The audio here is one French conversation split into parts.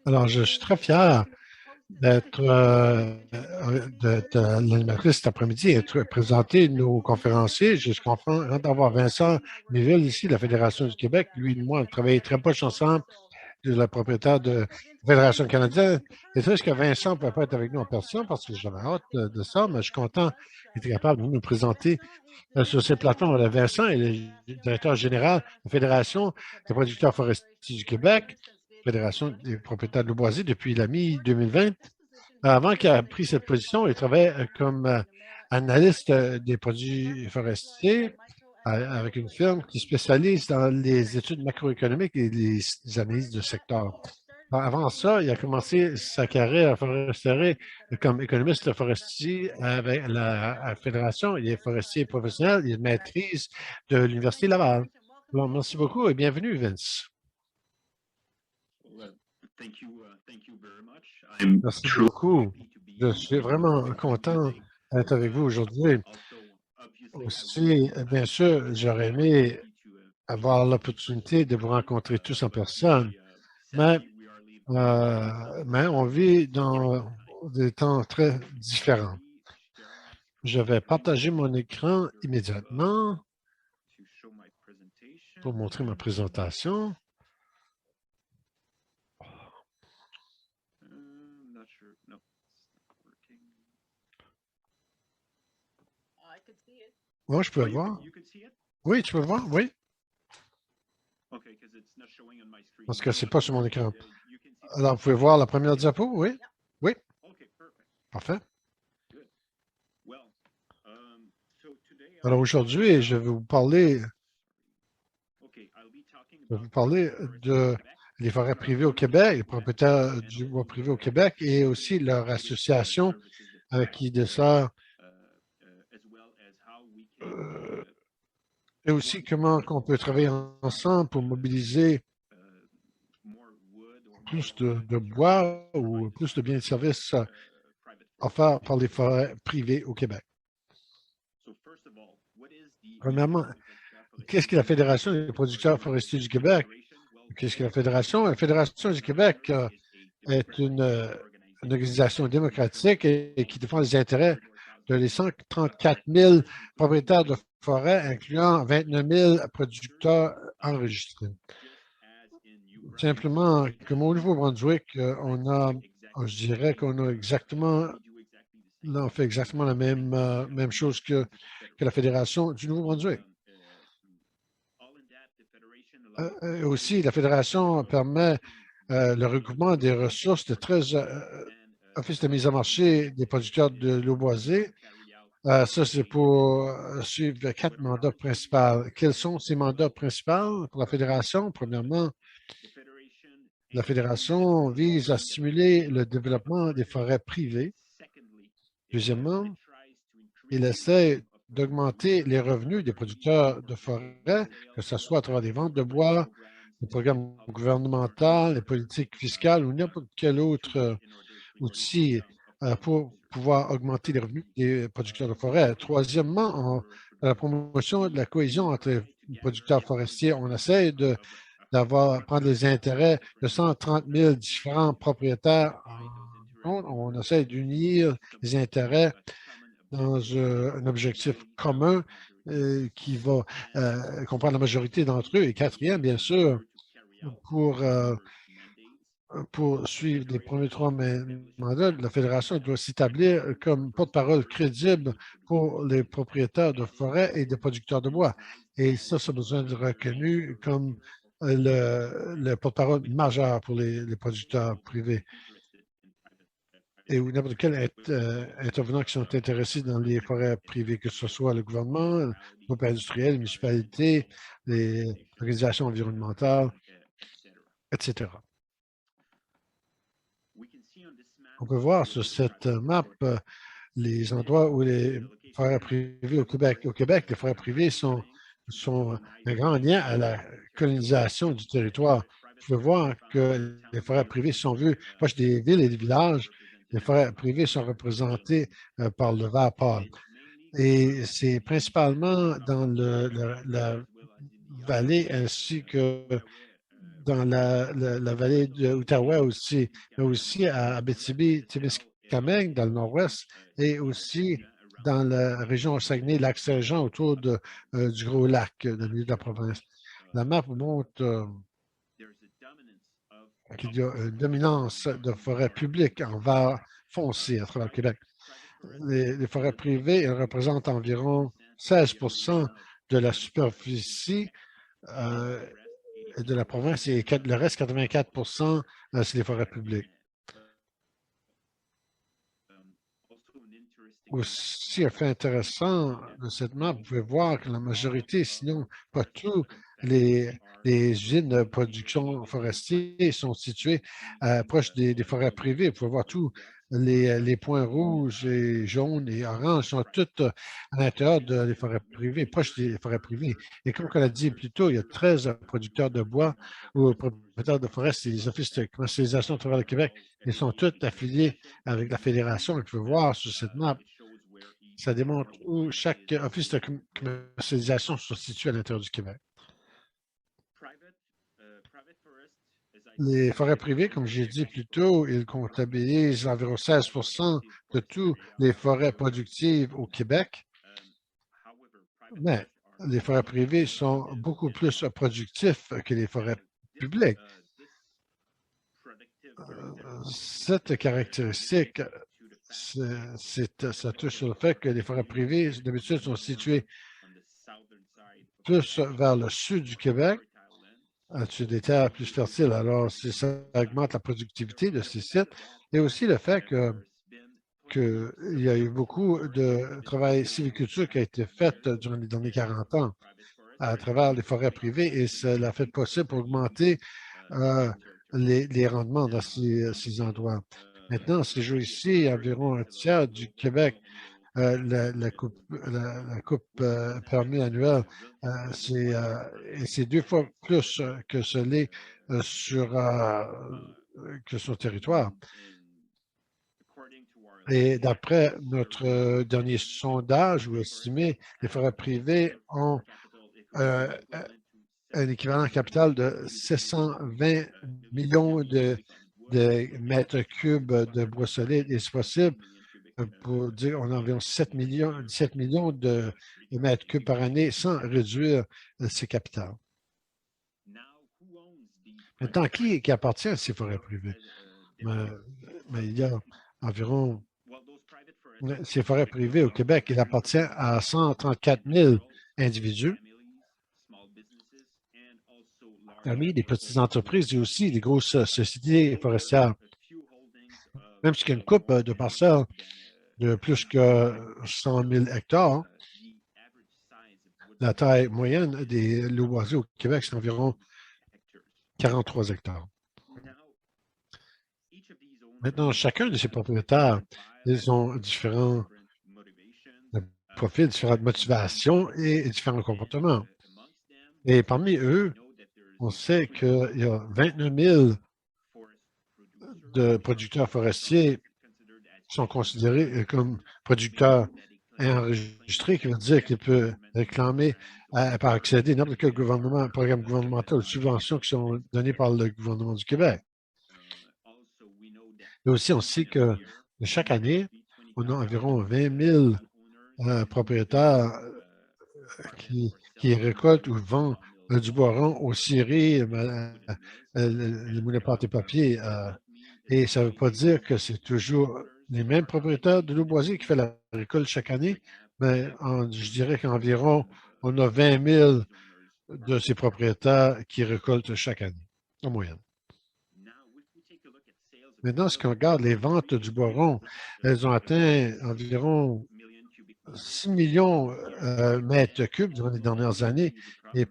Alors, je suis très fier d'être l'animatrice cet après-midi et de présenter nos conférenciers. Je suis content d'avoir Vincent Méville ici, de la Fédération du Québec. Lui et moi, on travaille très proche ensemble, de la propriétaire de la Fédération canadienne. C'est triste que Vincent ne peut pas être avec nous en personne parce que j'avais hâte de ça, mais je suis content d'être capable de nous présenter sur cette plateforme. Vincent est le directeur général de la Fédération des producteurs forestiers du Québec, Fédération des propriétaires de l'eau boisée depuis la mi-2020. Avant qu'il ait pris cette position, il travaillait comme analyste des produits forestiers avec une firme qui spécialise dans les études macroéconomiques et les analyses de secteur. Avant ça, il a commencé sa carrière forestière comme économiste forestier avec la Fédération. Il est forestier professionnel, il est maîtrise de l'Université Laval. Alors, merci beaucoup et bienvenue, Vince. Merci beaucoup. Je suis vraiment content d'être avec vous aujourd'hui. Aussi, bien sûr, j'aurais aimé avoir l'opportunité de vous rencontrer tous en personne, mais, mais on vit dans des temps très différents. Je vais partager mon écran immédiatement pour montrer ma présentation. Moi, je peux le voir. Oui, tu peux le voir, oui. Parce que ce n'est pas sur mon écran. Alors, vous pouvez voir la première diapo, oui? Oui, parfait. Alors aujourd'hui, je vais vous parler de les forêts privées au Québec, les propriétaires du bois privé au Québec et aussi leur association qui dessert euh, et aussi comment on peut travailler ensemble pour mobiliser plus de bois ou plus de biens et de services offerts par les forêts privées au Québec. Premièrement, qu'est-ce que la Fédération des producteurs forestiers du Québec? Qu'est-ce que la Fédération? La Fédération du Québec est une organisation démocratique et qui défend les intérêts de les 134 000 propriétaires de forêts, incluant 29 000 producteurs enregistrés. Simplement, comme au Nouveau-Brunswick, je dirais qu'on a exactement, là, on fait exactement la même chose que la Fédération du Nouveau-Brunswick. Aussi, la Fédération permet le regroupement des ressources de 13 offices de mise à marché des producteurs de l'eau boisée. Ça, c'est pour suivre 4 mandats principaux. Quels sont ces mandats principaux pour la Fédération? Premièrement, la Fédération vise à stimuler le développement des forêts privées. Deuxièmement, il essaie d'augmenter les revenus des producteurs de forêts, que ce soit à travers des ventes de bois, les programmes gouvernementaux, les politiques fiscales ou n'importe quel autre outil pour pouvoir augmenter les revenus des producteurs de forêt. Troisièmement, la promotion de la cohésion entre les producteurs forestiers, on essaie prendre les intérêts de 130 000 différents propriétaires en compte. On essaie d'unir les intérêts dans un objectif commun qui va comprendre la majorité d'entre eux. Et quatrième, bien sûr, pour suivre les premiers 3 mandats, la Fédération doit s'établir comme porte-parole crédible pour les propriétaires de forêts et des producteurs de bois. Et ça a besoin de reconnu comme le porte-parole majeur pour les producteurs privés et ou n'importe quel intervenant qui sont intéressés dans les forêts privées, que ce soit le gouvernement, le groupe industriel, les municipalités, les organisations environnementales, etc. On peut voir sur cette map les endroits où les forêts privées au Québec. Au Québec, les forêts privées sont un grand lien à la colonisation du territoire. Vous pouvez voir que les forêts privées sont vues proches des villes et des villages. Les forêts privées sont représentées par le vert pâle. Et c'est principalement dans la vallée ainsi que dans la vallée de l'Outaouais aussi, mais aussi à Abitibi-Témiscamingue, dans le nord-ouest, et aussi dans la région Saguenay-Lac-Saint-Jean, autour du Gros Lac, dans le milieu de la province. La map montre qu'il y a une dominance de forêts publiques en vert foncé à travers le Québec. Les forêts privées, elles représentent environ 16 de la superficie de la province et le reste, 84 c'est les forêts publiques. Aussi, un fait intéressant de cette map, vous pouvez voir que la majorité, sinon pas tous, les usines de production forestière sont situées proches des forêts privées. Vous pouvez voir tous les points rouges et jaunes et oranges sont toutes à l'intérieur des forêts privées, proches des forêts privées. Et comme on l'a dit plus tôt, il y a 13 producteurs de bois ou propriétaires de forêt, c'est les offices de commercialisation à travers le Québec. Ils sont tous affiliés avec la fédération. Et vous pouvez voir sur cette map, ça démontre où chaque office de commercialisation se situe à l'intérieur du Québec. Les forêts privées, comme j'ai dit plus tôt, ils comptabilisent environ 16 de toutes les forêts productives au Québec. Mais les forêts privées sont beaucoup plus productifs que les forêts publiques. Cette caractéristique, ça touche sur le fait que les forêts privées, d'habitude, sont situées plus vers le sud du Québec, sur des terres plus fertiles. Alors, ça augmente la productivité de ces sites et aussi le fait qu'il y a eu beaucoup de travail sylviculture qui a été fait durant les derniers 40 ans à travers les forêts privées et cela a fait possible pour augmenter les rendements dans ces endroits. Maintenant, ces jours ici, environ un tiers du Québec, la coupe permis annuelle, c'est 2 fois plus que ce l'est que sur le territoire. Et d'après notre dernier sondage ou estimé, les forêts privées ont un équivalent capital de 620 millions de mètres cubes de bois solide. Et c'est possible pour dire qu'on a environ 17 millions de mètres cubes par année sans réduire ces capitales. Maintenant, qui appartient à ces forêts privées? Mais il y a environ ces forêts privées au Québec, il appartient à 134 000 individus. Parmi les petites entreprises et aussi les grosses sociétés forestières. Même s'il y a une coupe de parcelles de plus que 100 000 hectares, la taille moyenne des loups boisés au Québec, c'est environ 43 hectares. Maintenant, chacun de ces propriétaires, ils ont différents profils, différentes motivations et différents comportements. Et parmi eux, on sait qu'il y a 29 000 de producteurs forestiers qui sont considérés comme producteurs enregistrés, qui veut dire qu'ils peuvent réclamer par accéder à n'importe quel programme gouvernemental ou subventions qui sont données par le gouvernement du Québec. Mais aussi, on sait que chaque année, on a environ 20 000 propriétaires qui récoltent ou vendent du bois rond aux scieries, les moulins pâte et papier. Et ça ne veut pas dire que c'est toujours les mêmes propriétaires de loup boisé qui font la récolte chaque année, mais je dirais qu'environ, on a 20 000 de ces propriétaires qui récoltent chaque année, en moyenne. Maintenant, si on regarde les ventes du bois rond, elles ont atteint environ 6 millions de mètres cubes durant les dernières années et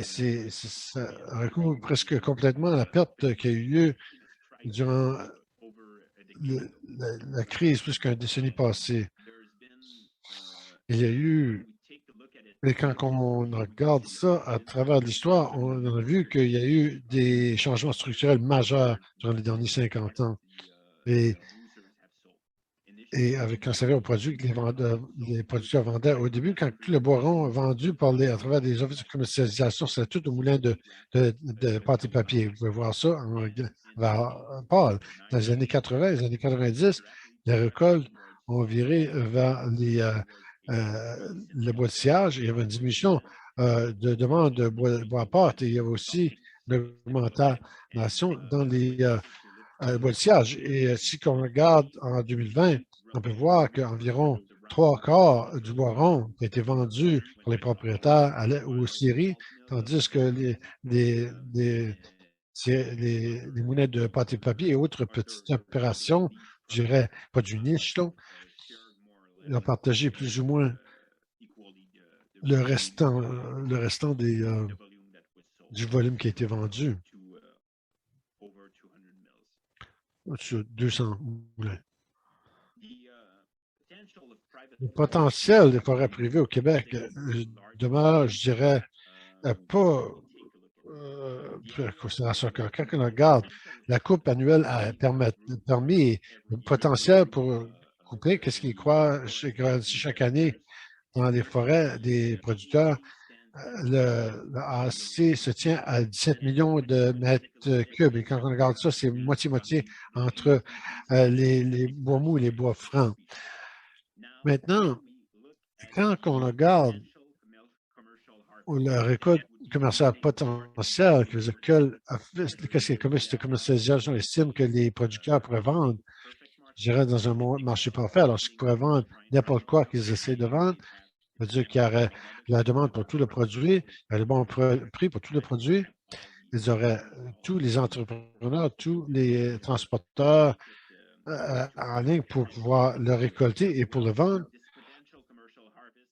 ça recouvre presque complètement la perte qui a eu lieu durant la crise plus qu'une décennie passée. Il y a eu, et quand on regarde ça à travers l'histoire, on a vu qu'il y a eu des changements structurels majeurs durant les derniers 50 ans. Et et avec un salaire aux produits que les producteurs vendaient au début, quand tout le boiron vendu à travers des offices de commercialisation, c'était tout au moulin de pâte et papier. Vous pouvez voir ça vers Paul. Dans les années 80, les années 90, les récoltes ont viré vers le bois de sillage. Il y avait une diminution de demande de bois à pâte et il y avait aussi une augmentation dans les bois de sillage. Et si on regarde en 2020, on peut voir qu'environ trois quarts du bois rond a été vendu pour les propriétaires aux scieries, tandis que les mounettes de pâte et papier et autres petites opérations, je dirais pas du niche, là, ils ont partagé plus ou moins le restant du volume qui a été vendu sur 200 moulins. Le potentiel des forêts privées au Québec demeure, je dirais, pas considération quand on regarde la coupe annuelle a permis le potentiel pour couper, qu'est-ce qu'ils croient chaque année dans les forêts des producteurs. Le AC se tient à 17 millions de mètres cubes. Et quand on regarde ça, c'est moitié-moitié entre les bois mous et les bois francs. Maintenant, quand on regarde la récolte commerciale potentielle, qu'est-ce que les commerces de commercialisation estiment que les producteurs pourraient vendre, je dirais dans un marché parfait, alors qu'ils pourraient vendre n'importe quoi qu'ils essaient de vendre, ça veut dire qu'il y aurait la demande pour tout le produit, il y aurait le bon prix pour tout le produit, ils auraient tous les entrepreneurs, tous les transporteurs en ligne pour pouvoir le récolter et pour le vendre.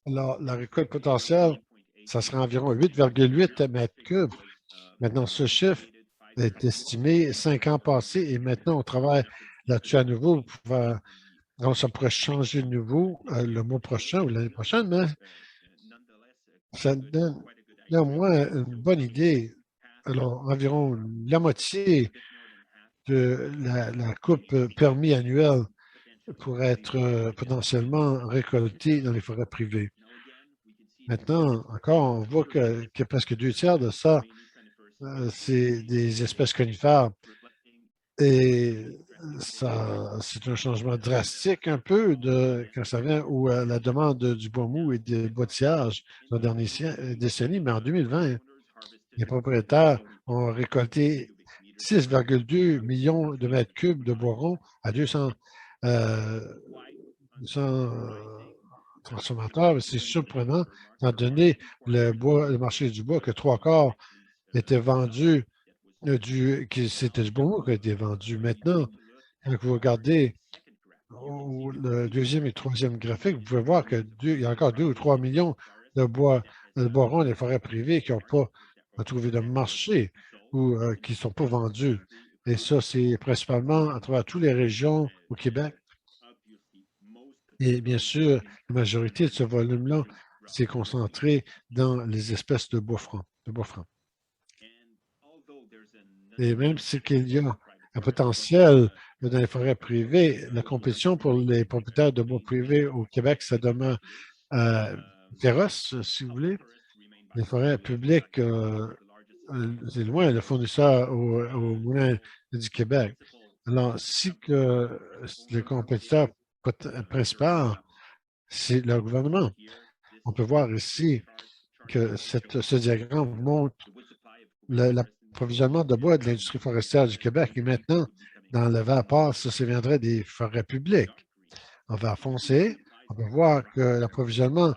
Alors, la récolte potentielle, ça serait environ 8,8 mètres cubes. Maintenant, ce chiffre est estimé 5 ans passés et maintenant, on travaille là-dessus à nouveau. Donc, ça pourrait changer de nouveau le mois prochain ou l'année prochaine, mais ça donne néanmoins une bonne idée. Alors, environ la moitié de la coupe permis annuelle pourrait être potentiellement récoltée dans les forêts privées. Maintenant, encore, on voit que presque 2 tiers de ça, c'est des espèces conifères. Et ça, c'est un changement drastique un peu quand ça vient où la demande du bois mou et des bois de sillage dans les dernières décennies. Mais en 2020, les propriétaires ont récolté 6,2 millions de mètres cubes de bois rond à 200 transformateurs. C'est surprenant, étant donné le marché du bois, que trois quarts étaient vendus, c'était du bois mou qui a été vendu. Maintenant, quand vous regardez le deuxième et troisième graphique, vous pouvez voir qu'il y a encore 2 ou 3 millions de bois rond des forêts privées qui n'ont pas trouvé de marché ou qui ne sont pas vendus. Et ça, c'est principalement à travers toutes les régions au Québec. Et bien sûr, la majorité de ce volume-là s'est concentré dans les espèces de bois franc. Et même si qu'il y a un potentiel dans les forêts privées, la compétition pour les propriétaires de bois privés au Québec, ça demeure féroce, si vous voulez. Les forêts publiques, c'est loin le fournisseur au moulin du Québec. Alors, si que le compétiteur principal, c'est le gouvernement. On peut voir ici que ce diagramme montre l'approvisionnement de bois de l'industrie forestière du Québec. Et maintenant, dans le vert pâle, ça viendrait des forêts publiques. En vert foncé, on peut voir que l'approvisionnement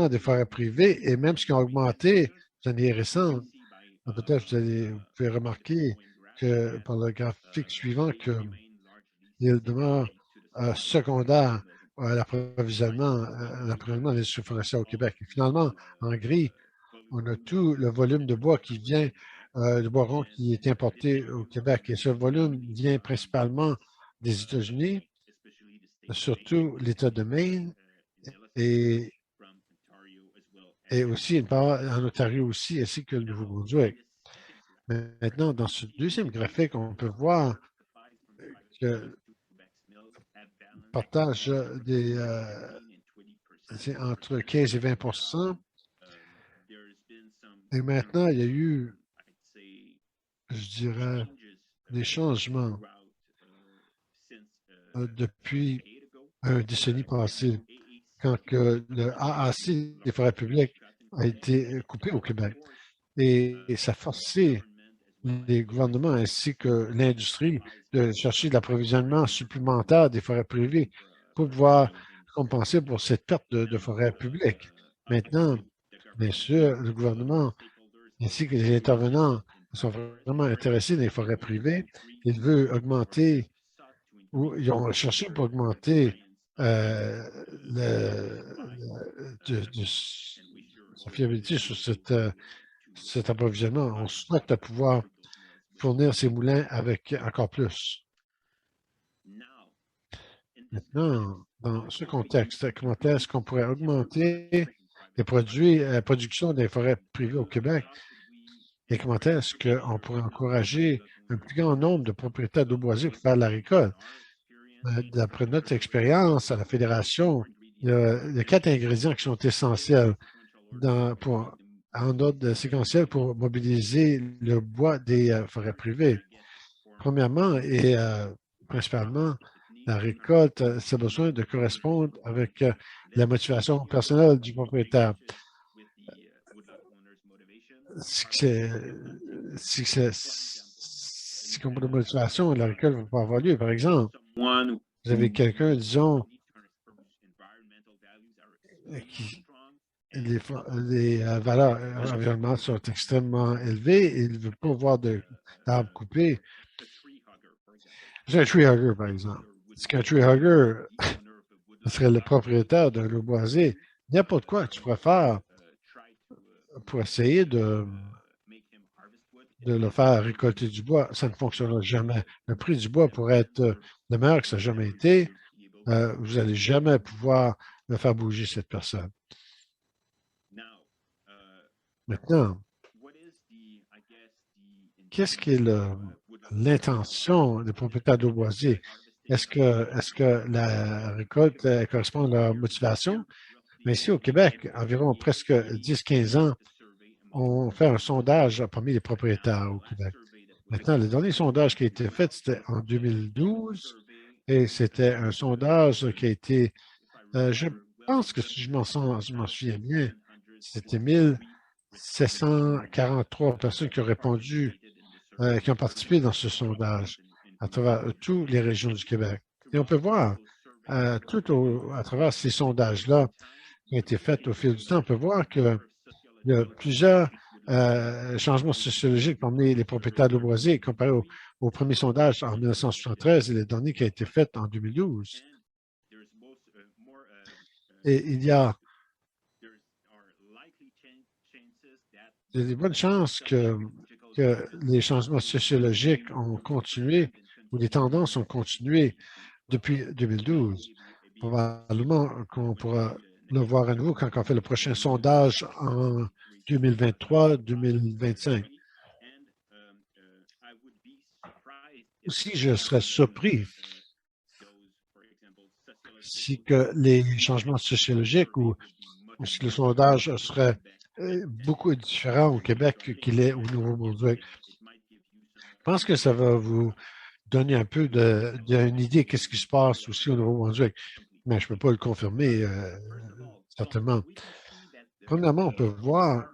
des forêts privées et même ce qui a augmenté dans les récentes. Peut-être vous pouvez remarquer que par le graphique suivant qu'il demeure secondaire à l'approvisionnement des industries forestières au Québec. Et finalement, en gris, on a tout le volume de bois qui vient, de bois rond qui est importé au Québec. Et ce volume vient principalement des États-Unis, surtout l'État de Maine et, et aussi une part en Ontario aussi, ainsi que le Nouveau-Brunswick. Maintenant, dans ce deuxième graphique, on peut voir que partage c'est entre 15 et 20 Et maintenant, il y a eu, je dirais, des changements depuis un décennie passée, quand que le AAC des forêts publiques a été coupé au Québec. Et ça a forcé les gouvernements ainsi que l'industrie de chercher de l'approvisionnement supplémentaire des forêts privées pour pouvoir compenser pour cette perte de forêts publiques. Maintenant, bien sûr, le gouvernement ainsi que les intervenants sont vraiment intéressés dans les forêts privées. Ils veulent augmenter ou ils ont cherché pour augmenter sa fiabilité sur cet approvisionnement. On souhaite pouvoir fournir ces moulins avec encore plus. Maintenant, dans ce contexte, comment est-ce qu'on pourrait augmenter les produits, la production des forêts privées au Québec et comment est-ce qu'on pourrait encourager un plus grand nombre de propriétaires d'eau boisée pour faire la récolte? D'après notre expérience à la Fédération, il y a 4 ingrédients qui sont essentiels en ordre séquentiel pour mobiliser le bois des forêts privées. Premièrement et principalement, la récolte, ça a besoin de correspondre avec la motivation personnelle du propriétaire. Si comme de motivation, la récolte ne va pas avoir lieu. Par exemple, vous avez quelqu'un, disons, qui les valeurs environnementales sont extrêmement élevées et il ne veut pas voir d'arbres coupés. C'est un tree hugger, par exemple. Si un tree hugger serait le propriétaire d'un lot boisé, n'importe quoi que tu pourrais faire pour essayer de le faire récolter du bois, ça ne fonctionnera jamais. Le prix du bois pourrait être le meilleur que ça n'a jamais été. Vous n'allez jamais pouvoir faire bouger cette personne. Maintenant, qu'est-ce qui est l'intention des propriétaires d'eau boisée? Est-ce que la récolte correspond à leur motivation? Mais ici, au Québec, environ presque 10-15 ans, on fait un sondage parmi les propriétaires au Québec. Maintenant, le dernier sondage qui a été fait, c'était en 2012 et c'était un sondage qui a été, je pense que si je m'en souviens bien, c'était 1743 personnes qui ont répondu, qui ont participé dans ce sondage à travers toutes les régions du Québec. Et on peut voir à travers ces sondages-là qui ont été faits au fil du temps, on peut voir qu'il y a plusieurs changements sociologiques parmi les propriétaires de l'eau boisée comparé au premier sondage en 1973 et le dernier qui a été fait en 2012. Et il y a des bonnes chances que les changements sociologiques ont continué ou les tendances ont continué depuis 2012. Probablement qu'on pourra le voir à nouveau quand on fait le prochain sondage en 2023-2025. Aussi, je serais surpris si que les changements sociologiques ou si le sondage serait beaucoup différent au Québec qu'il est au Nouveau-Brunswick. Je pense que ça va vous donner un peu d'une idée de ce qui se passe aussi au Nouveau-Brunswick, mais je ne peux pas le confirmer certainement. Premièrement, on peut voir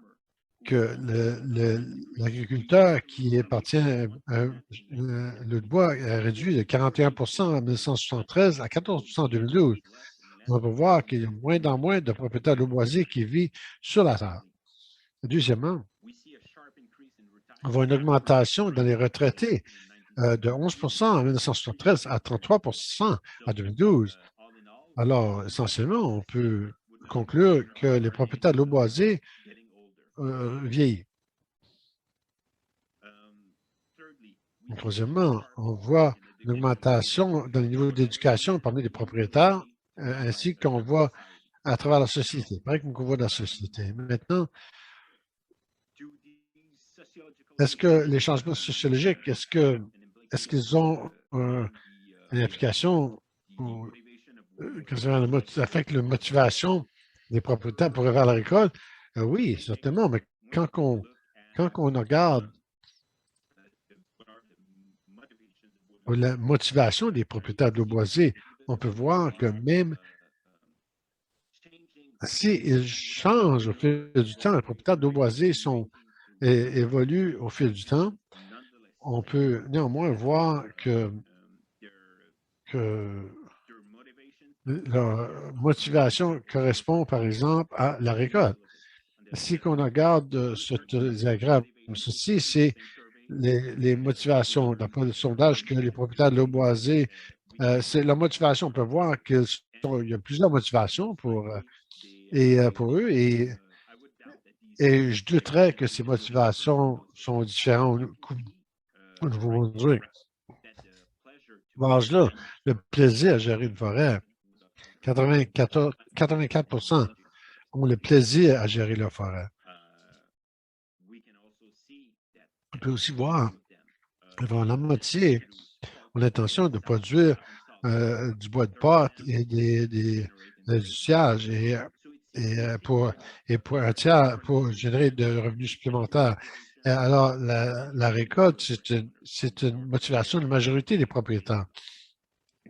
que l'agriculteur qui appartient le bois a réduit de 41 en 1973 à 14 en 2012. On peut voir qu'il y a moins en moins de propriétaires d'eau boisée qui vivent sur la terre. Deuxièmement, on voit une augmentation dans les retraités de 11 en 1973 à 33 en 2012. Alors, essentiellement, on peut conclure que les propriétaires de l'eau boisée vieillissent. Troisièmement, on voit une augmentation dans le niveau d'éducation parmi les propriétaires, ainsi qu'on voit à travers la société. Pareil qu'on voit dans la société. Maintenant, est-ce que les changements sociologiques, est-ce qu'ils ont une application ça affecte la motivation des propriétaires pour aller vers la récolte. Oui, certainement, mais quand on regarde la motivation des propriétaires d'eau boisée, on peut voir que même s'ils changent au fil du temps, les propriétaires d'eau boisée évoluent au fil du temps, on peut néanmoins voir que leur motivation correspond, par exemple, à la récolte. Si on regarde ce diagramme, ceci, c'est les motivations. D'après le sondage que les propriétaires de l'eau boisée, c'est la motivation. On peut voir qu'il y a plusieurs motivations pour eux et je douterais que ces motivations sont différentes au Nouveau-Brunswick. Là, le plaisir à gérer une forêt, 84 ont le plaisir à gérer leur forêt. On peut aussi voir que la moitié ont l'intention de produire du bois de pâte et du sciage pour un tiers pour générer de revenus supplémentaires. Alors, la récolte, c'est une motivation de la majorité des propriétaires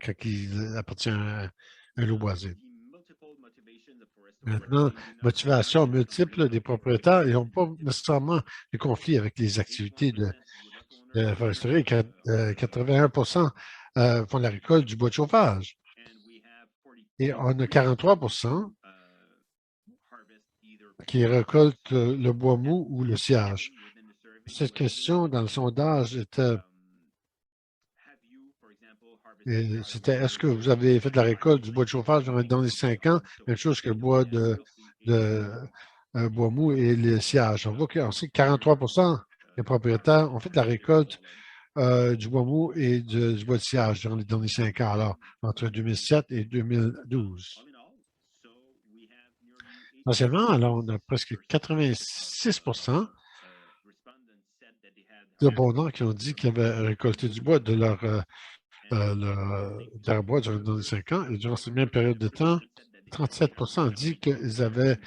quand il appartient à un lot boisé. Maintenant, motivation multiple des propriétaires, ils n'ont pas nécessairement de conflit avec les activités de foresterie. 81 font la récolte du bois de chauffage. Et on a 43 qui récoltent le bois mou ou le sciage. Cette question dans le sondage c'était est-ce que vous avez fait de la récolte du bois de chauffage dans les 5 ans, même chose que le bois de bois mou et le sciage. On voit que 43 des propriétaires ont fait de la récolte du bois mou et du bois de sciage dans les 5 ans, alors entre 2007 et 2012. Essentiellement, alors on a presque 86 de répondants qui ont dit qu'ils avaient récolté du bois de leur bois dans les 5 ans. Et durant cette même période de temps, 37 ont dit qu'ils avaient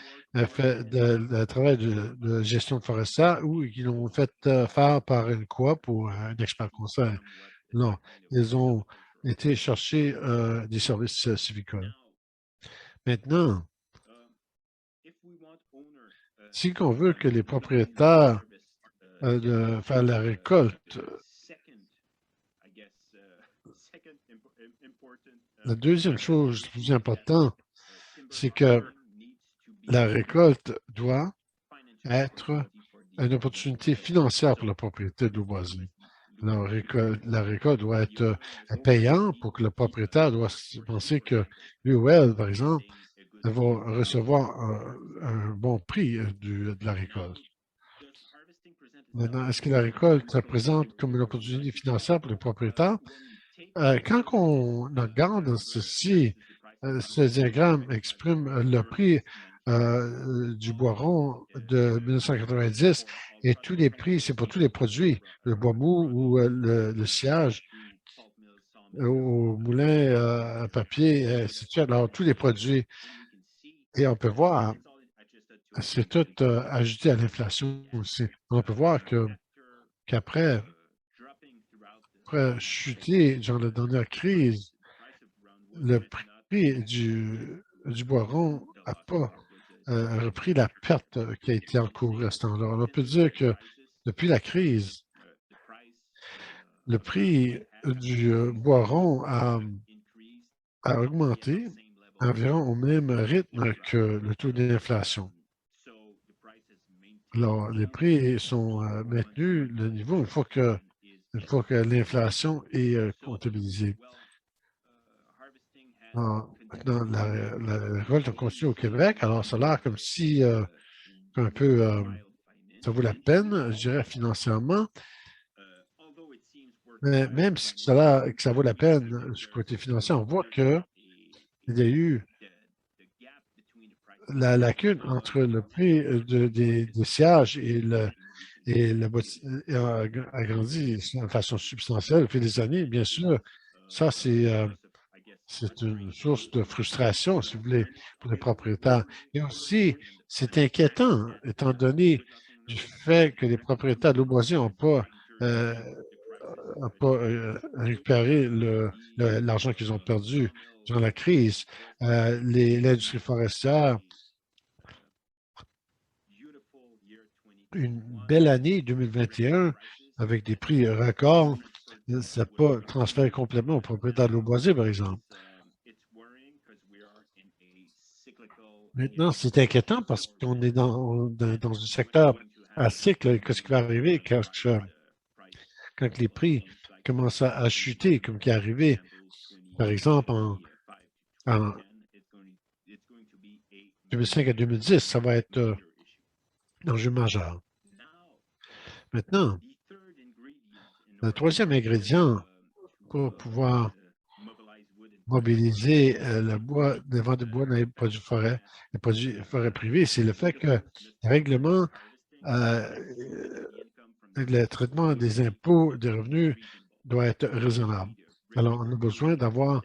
fait de travail de gestion forestière ou qu'ils l'ont fait faire par une coop ou un expert conseil. Non, ils ont été chercher des services civicoles. Maintenant, si on veut que les propriétaires de faire la récolte, la deuxième chose plus importante, c'est que la récolte doit être une opportunité financière pour la propriété de l'eau boisée. La récolte doit être payante pour que le propriétaire doit penser que lui ou elle, par exemple, va recevoir un bon prix de la récolte. Maintenant, est-ce que la récolte se présente comme une opportunité financière pour les propriétaires? Quand on regarde ceci, ce diagramme exprime le prix du bois rond de 1990 et tous les prix, c'est pour tous les produits, le bois mou ou le sciage au moulin à papier, et ainsi de suite. Alors, tous les produits. Et on peut voir, c'est tout ajouté à l'inflation aussi. On peut voir qu'après chuter dans la dernière crise, le prix du bois rond n'a pas repris la perte qui a été encourue à ce temps-là. On peut dire que depuis la crise, le prix du bois rond a augmenté environ au même rythme que le taux d'inflation. Alors, les prix sont maintenus, le niveau, une fois que l'inflation est comptabilisée. Maintenant, la récolte continue au Québec. Alors, ça a l'air comme si un peu ça vaut la peine, je dirais, financièrement. Mais même si que ça vaut la peine du côté financier, on voit qu'il y a eu la lacune entre le prix des sièges et a grandi de façon substantielle au fil des années. Bien sûr, ça, c'est C'est une source de frustration, si vous voulez, pour les propriétaires. Et aussi, c'est inquiétant, étant donné du fait que les propriétaires de l'eau boisée euh, n'ont pas récupéré l'argent qu'ils ont perdu durant la crise. L'industrie forestière, une belle année 2021 avec des prix records, ça n'a pas transféré complètement aux propriétaires de l'eau boisée, par exemple. Maintenant, c'est inquiétant parce qu'on est dans un secteur à cycle. Qu'est-ce qui va arriver quand les prix commencent à chuter, comme qui est arrivé, par exemple, en 2005 à 2010, ça va être un enjeu majeur. Maintenant, le troisième ingrédient pour pouvoir mobiliser le bois, le vent de bois dans les produits forêts privés, c'est le fait que les règlements, le traitement des impôts, des revenus doit être raisonnable. Alors, on a besoin d'avoir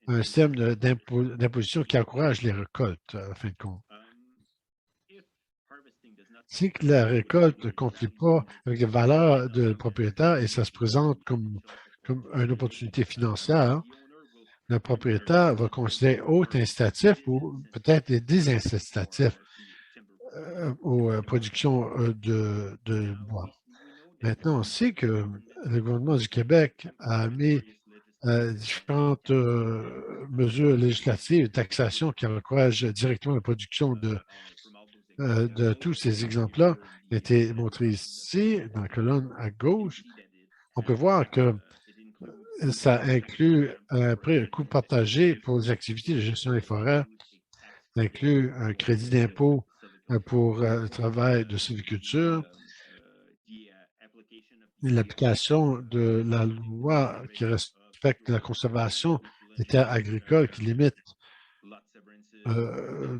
un système d'imposition qui encourage les récoltes, à fin de compte. Si la récolte ne conflie pas avec les valeurs du propriétaire et ça se présente comme une opportunité financière, le propriétaire va considérer autre incitatif ou peut-être des désincitatifs aux productions de bois. Maintenant, on sait que le gouvernement du Québec a mis différentes mesures législatives et taxations qui encouragent directement la production de tous ces exemples-là qui ont été montrés ici, dans la colonne à gauche. On peut voir que ça inclut un coût partagé pour les activités de gestion des forêts, ça inclut un crédit d'impôt pour le travail de sylviculture, l'application de la loi qui respecte la conservation des terres agricoles, qui limite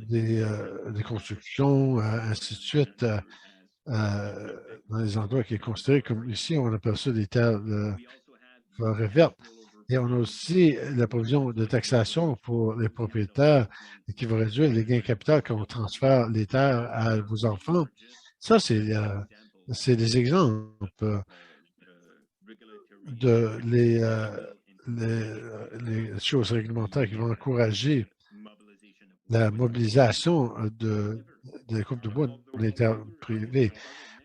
des constructions, ainsi de suite, dans les endroits qui est considéré comme ici, on appelle ça des terres de forêt verte. Et on a aussi la provision de taxation pour les propriétaires qui va réduire les gains capital quand on transfère les terres à vos enfants. Ça, c'est des exemples de les choses réglementaires qui vont encourager la mobilisation des groupes de bois dans les terres privées.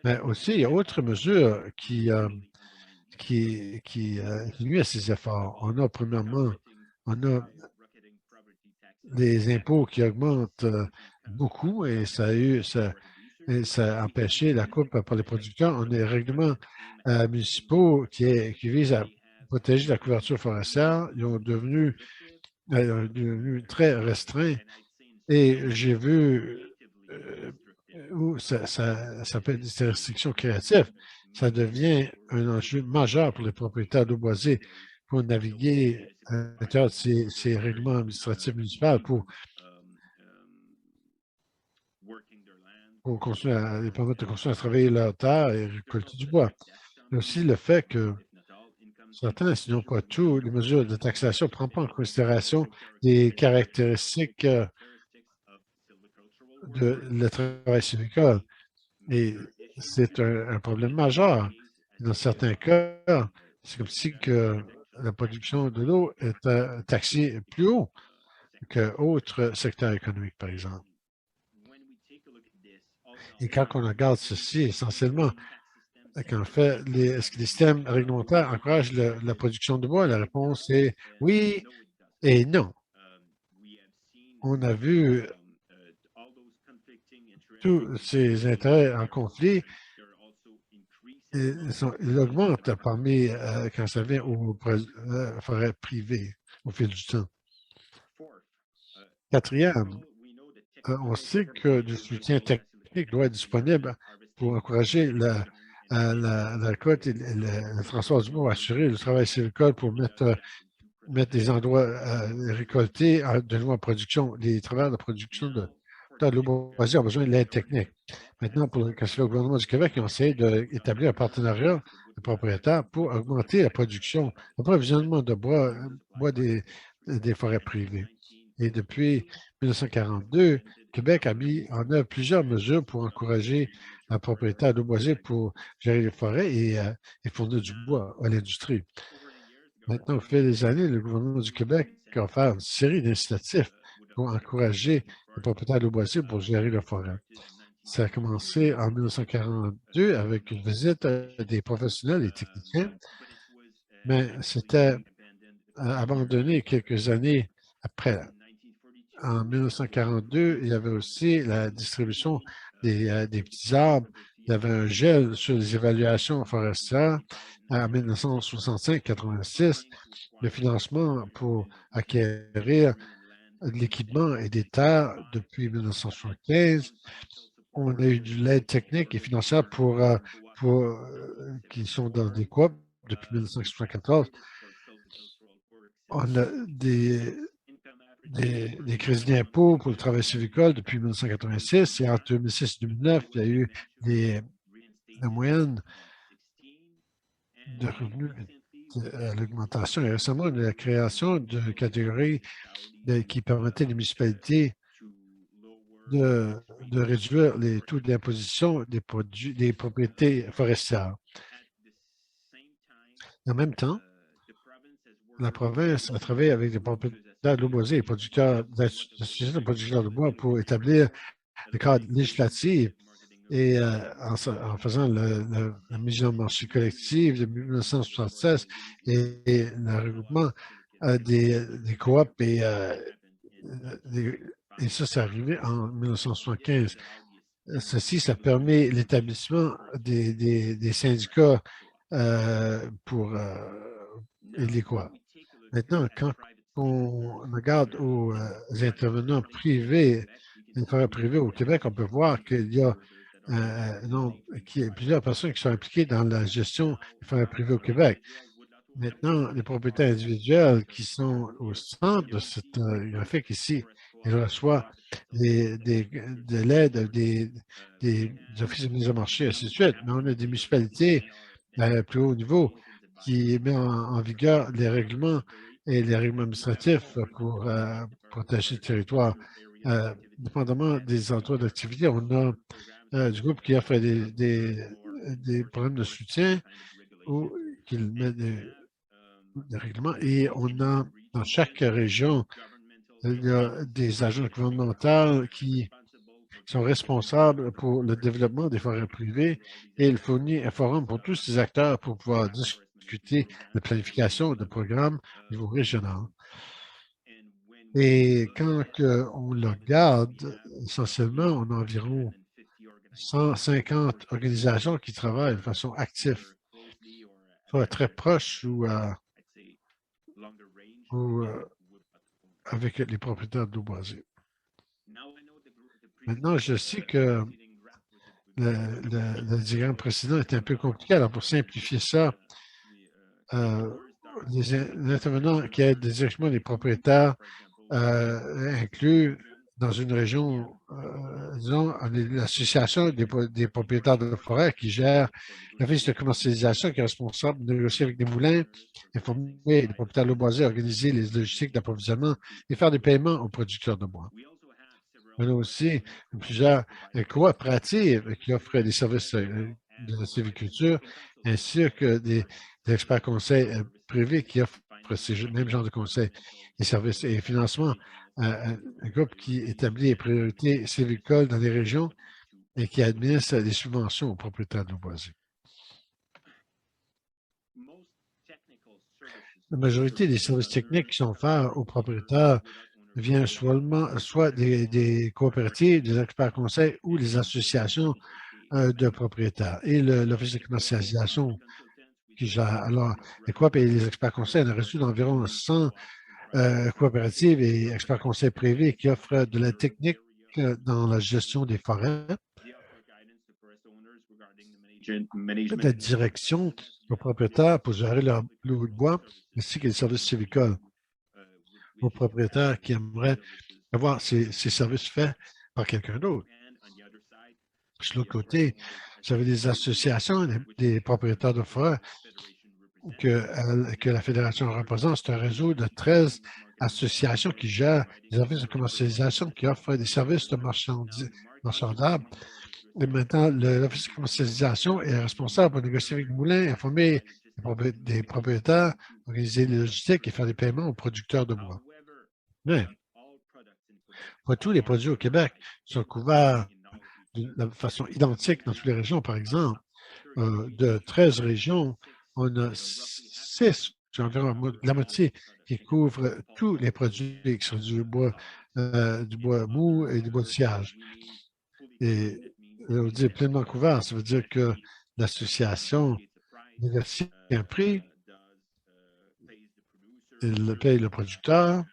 Mais aussi, il y a autre mesure qui nuit à ces efforts. On a, premièrement, on a des impôts qui augmentent beaucoup et ça a empêché la coupe pour les producteurs. On a des règlements municipaux qui visent à protéger la couverture forestière. Ils ont devenu très restreints et j'ai vu où ça peut être des restrictions créatives. Ça devient un enjeu majeur pour les propriétaires d'eau boisée pour naviguer à l'intérieur de ces règlements administratifs municipaux pour continuer les permettre de continuer à travailler leur terre et récolter du bois. Mais aussi le fait que certains, sinon pas tous, les mesures de taxation ne prennent pas en considération les caractéristiques de le travail sylvicole. Et c'est un problème majeur. Dans certains cas, c'est comme si que la production de l'eau est taxée plus haut qu'autres secteurs économiques, par exemple. Et quand on regarde ceci, essentiellement, qu'en fait, est-ce que les systèmes réglementaires encouragent la production de bois? La réponse est oui et non. On a vu tous ces intérêts en conflit. Ils augmentent parmi, quand ça vient aux forêts privées au fil du temps. Quatrième, on sait que du soutien technique doit être disponible pour encourager la récolte et le transport du bois, assurer le travail sylvicole pour mettre des endroits récoltés de nouveau en production. Les travailleurs de production de l'eau boisée ont besoin de l'aide technique. Maintenant, quand c'est le gouvernement du Québec, ils ont essayé d'établir un partenariat de propriétaires pour augmenter la production, l'approvisionnement de bois des forêts privées. Et depuis 1942, Québec a mis en œuvre plusieurs mesures pour encourager la propriétaire de boisés pour gérer les forêts et fournir du bois à l'industrie. Maintenant, au fil des années, le gouvernement du Québec a offert une série d'initiatives pour encourager les propriétaires de boisés pour gérer leurs forêts. Ça a commencé en 1942 avec une visite des professionnels et techniciens, mais c'était abandonné quelques années après. En 1942, il y avait aussi la distribution des petits arbres. Il y avait un gel sur les évaluations forestières. En 1965-86, le financement pour acquérir de l'équipement et des terres depuis 1975. On a eu de l'aide technique et financière qui sont dans des coop depuis 1974. On a des crédits d'impôt pour le travail civicole depuis 1986 et en 2006 et 2009, il y a eu la moyenne de revenus à l'augmentation. Et récemment, il y a la création d'une catégorie qui permettait aux municipalités de réduire les taux d'imposition des propriétés forestières. En même temps, la province a travaillé avec des propriétaires de l'eau boisée et l'association de producteurs de bois pour établir le cadre législatif et en faisant la mise en marché collective de 1976 et le regroupement des coops et ça, c'est arrivé en 1975. Ceci, ça permet l'établissement des syndicats pour les coops. Maintenant, quand on regarde aux intervenants privés, les forêts privées au Québec, on peut voir qu'il y a plusieurs personnes qui sont impliquées dans la gestion des forêts privées au Québec. Maintenant, les propriétaires individuels qui sont au centre de cette graphique ici, ils reçoivent de l'aide des offices de mise au marché, et ainsi de suite. Mais on a des municipalités à plus haut niveau qui mettent en vigueur les règlements et les règlements administratifs pour protéger le territoire. Dépendamment des endroits d'activité, on a du groupe qui offre des programmes de soutien ou qui met des règlements. Et on a dans chaque région, il y a des agents gouvernementaux qui sont responsables pour le développement des forêts privées et il fournit un forum pour tous ces acteurs pour pouvoir discuter de planification de programmes au niveau régional. Et quand on le regarde, essentiellement, on a environ 150 organisations qui travaillent de façon active, soit très proche ou avec les propriétaires d'eau boisée. Maintenant, je sais que le diagramme précédent est un peu compliqué. Alors, pour simplifier ça, les intervenants qui aident directement les propriétaires incluent dans une région, disons, l'association des propriétaires de forêt qui gère l'office de commercialisation qui est responsable de négocier avec des moulins, informer les propriétaires de bois, organiser les logistiques d'approvisionnement et faire des paiements aux producteurs de bois. On a aussi plusieurs coopératives qui offrent des services de sylviculture, ainsi que des experts conseils privés qui offrent ces mêmes genres de conseils et services et financement. Un groupe qui établit les priorités sylvicoles dans les régions et qui administre des subventions aux propriétaires de boisés. La majorité des services techniques qui sont offerts aux propriétaires vient soit des coopératives, des experts conseils ou des associations de propriétaires. Et l'Office de commercialisation qui gère. Alors, les coop et les experts conseils, on a reçu d'environ 100 coopératives et experts conseils privés qui offrent de la technique dans la gestion des forêts, de la direction aux propriétaires pour gérer leur lot de bois, ainsi que les services civicoles aux propriétaires qui aimeraient avoir ces services faits par quelqu'un d'autre. De l'autre côté, vous avez des associations des propriétaires de forêts que la Fédération représente. C'est un réseau de 13 associations qui gèrent des services de commercialisation, qui offrent des services de marchand d'arbres. Et maintenant, l'Office de commercialisation est responsable pour négocier avec les moulins, informer des propriétaires, organiser les logistiques et faire des paiements aux producteurs de bois. Mais pas tous les produits au Québec sont couverts de façon identique dans toutes les régions. Par exemple, de 13 régions, on a 6, environ la moitié, qui couvrent tous les produits qui sont du bois mou et du bois de sciage. Et ça veut dire pleinement couvert, ça veut dire que l'association négocie un prix, il paye le producteur,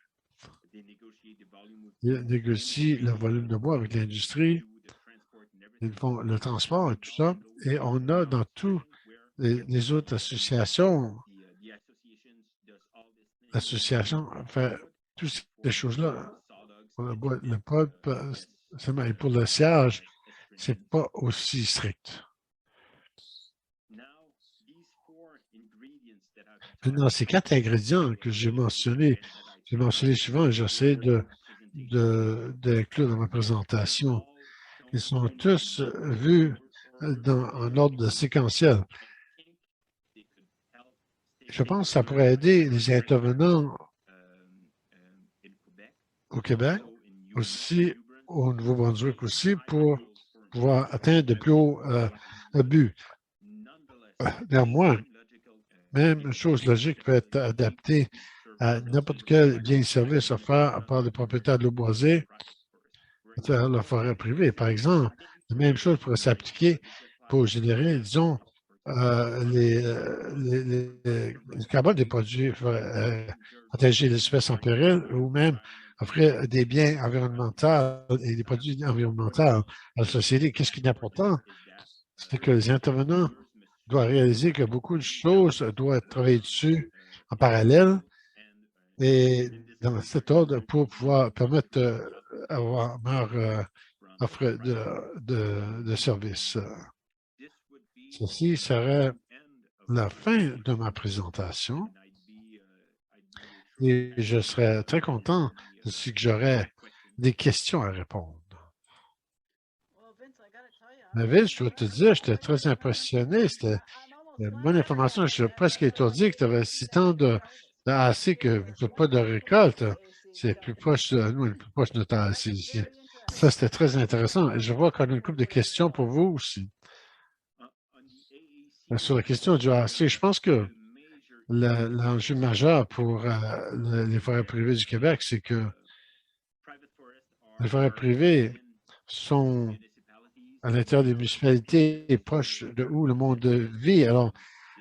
il négocie le volume de bois avec l'industrie, ils font le transport et tout ça. Et on a dans tous les autres associations, l'association fait toutes ces choses-là. Pour le pulp, seulement, et pour le sciage, c'est pas aussi strict. Maintenant, ces 4 ingrédients que j'ai mentionnés souvent et j'essaie d'inclure dans ma présentation. Ils sont tous vus en ordre séquentiel. Je pense que ça pourrait aider les intervenants au Québec, aussi au Nouveau-Brunswick aussi, pour pouvoir atteindre de plus hauts buts. Néanmoins, même chose logique peut être adaptée à n'importe quel bien et service offert par les propriétaires de l'eau boisée à travers la forêt privée. Par exemple, la même chose pourrait s'appliquer pour générer, disons, le carbone des produits, protéger les espèces en péril ou même offrir des biens environnementaux et des produits environnementaux à la société. Qu'est-ce qui est important? C'est que les intervenants doivent réaliser que beaucoup de choses doivent être travaillées dessus en parallèle et dans cet ordre pour pouvoir permettre d'avoir meilleure offre de services. Ceci serait la fin de ma présentation et je serais très content si j'aurais des questions à répondre. Mais Vince, je dois te dire, j'étais très impressionné. C'était une bonne information. Je suis presque étourdi que tu avais si tant de AC que vous faites pas de récolte. C'est plus proche de nous, plus proche de notre AC ici. Ça, c'était très intéressant. Et je vois qu'on a une couple de questions pour vous aussi. Sur la question du AC, je pense que l'enjeu majeur pour les forêts privées du Québec, c'est que les forêts privées sont à l'intérieur des municipalités proches de où le monde vit. Alors,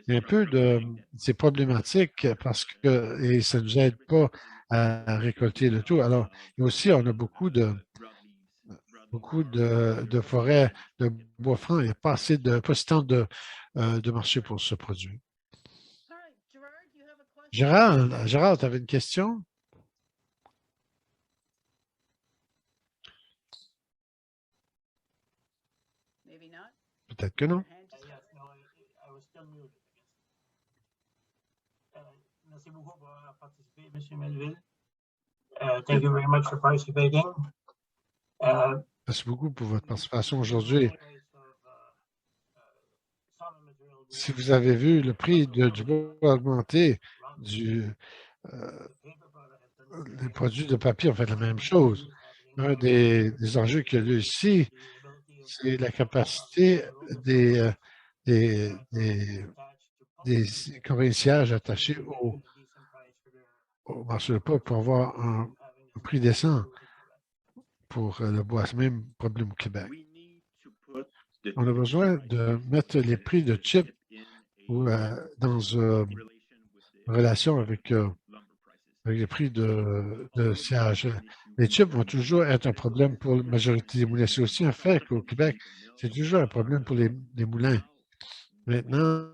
il y a un peu de ces problématiques parce que et ça ne nous aide pas à récolter le tout. Alors, et aussi, on a beaucoup de forêts de bois franc. Il n'y a pas assez pas si tant de marché pour ce produit. Gérard, tu avais une question? Peut-être que non. Merci beaucoup pour participer, M. Melville. Thank you very much for participating. Merci beaucoup pour votre participation aujourd'hui. Si vous avez vu le prix du bois augmenter, des produits de papier ont fait la même chose. Un des enjeux qu'il y a lieu ici, c'est la capacité des compagnies de sièges attachées au marché de bois pour avoir un prix décent pour le bois. C'est le même problème au Québec. On a besoin de mettre les prix de chips dans une relation avec les prix de siège. Les chips vont toujours être un problème pour la majorité des moulins. C'est aussi un fait qu'au Québec, c'est toujours un problème pour les moulins. Maintenant,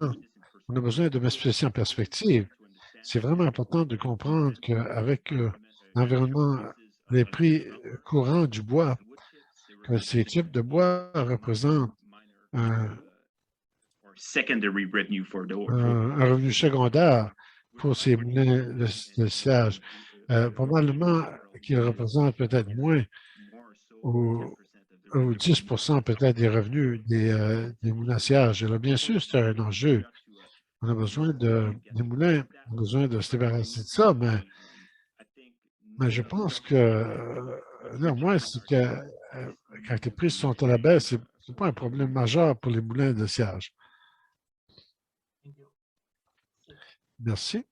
on a besoin de mettre ceci en perspective. C'est vraiment important de comprendre qu'avec l'environnement, les prix courants du bois, que ces types de bois représentent un revenu secondaire pour ces moulins de sciage. Probablement qu'ils représentent peut-être moins ou 10 peut-être des revenus des moulins à sciage. Alors, bien sûr, c'est un enjeu. On a besoin des moulins, on a besoin de se débarrasser de ça, mais je pense que, néanmoins, c'est que quand les prix sont à la baisse, ce n'est pas un problème majeur pour les moulins de sciage. Thank you. Merci.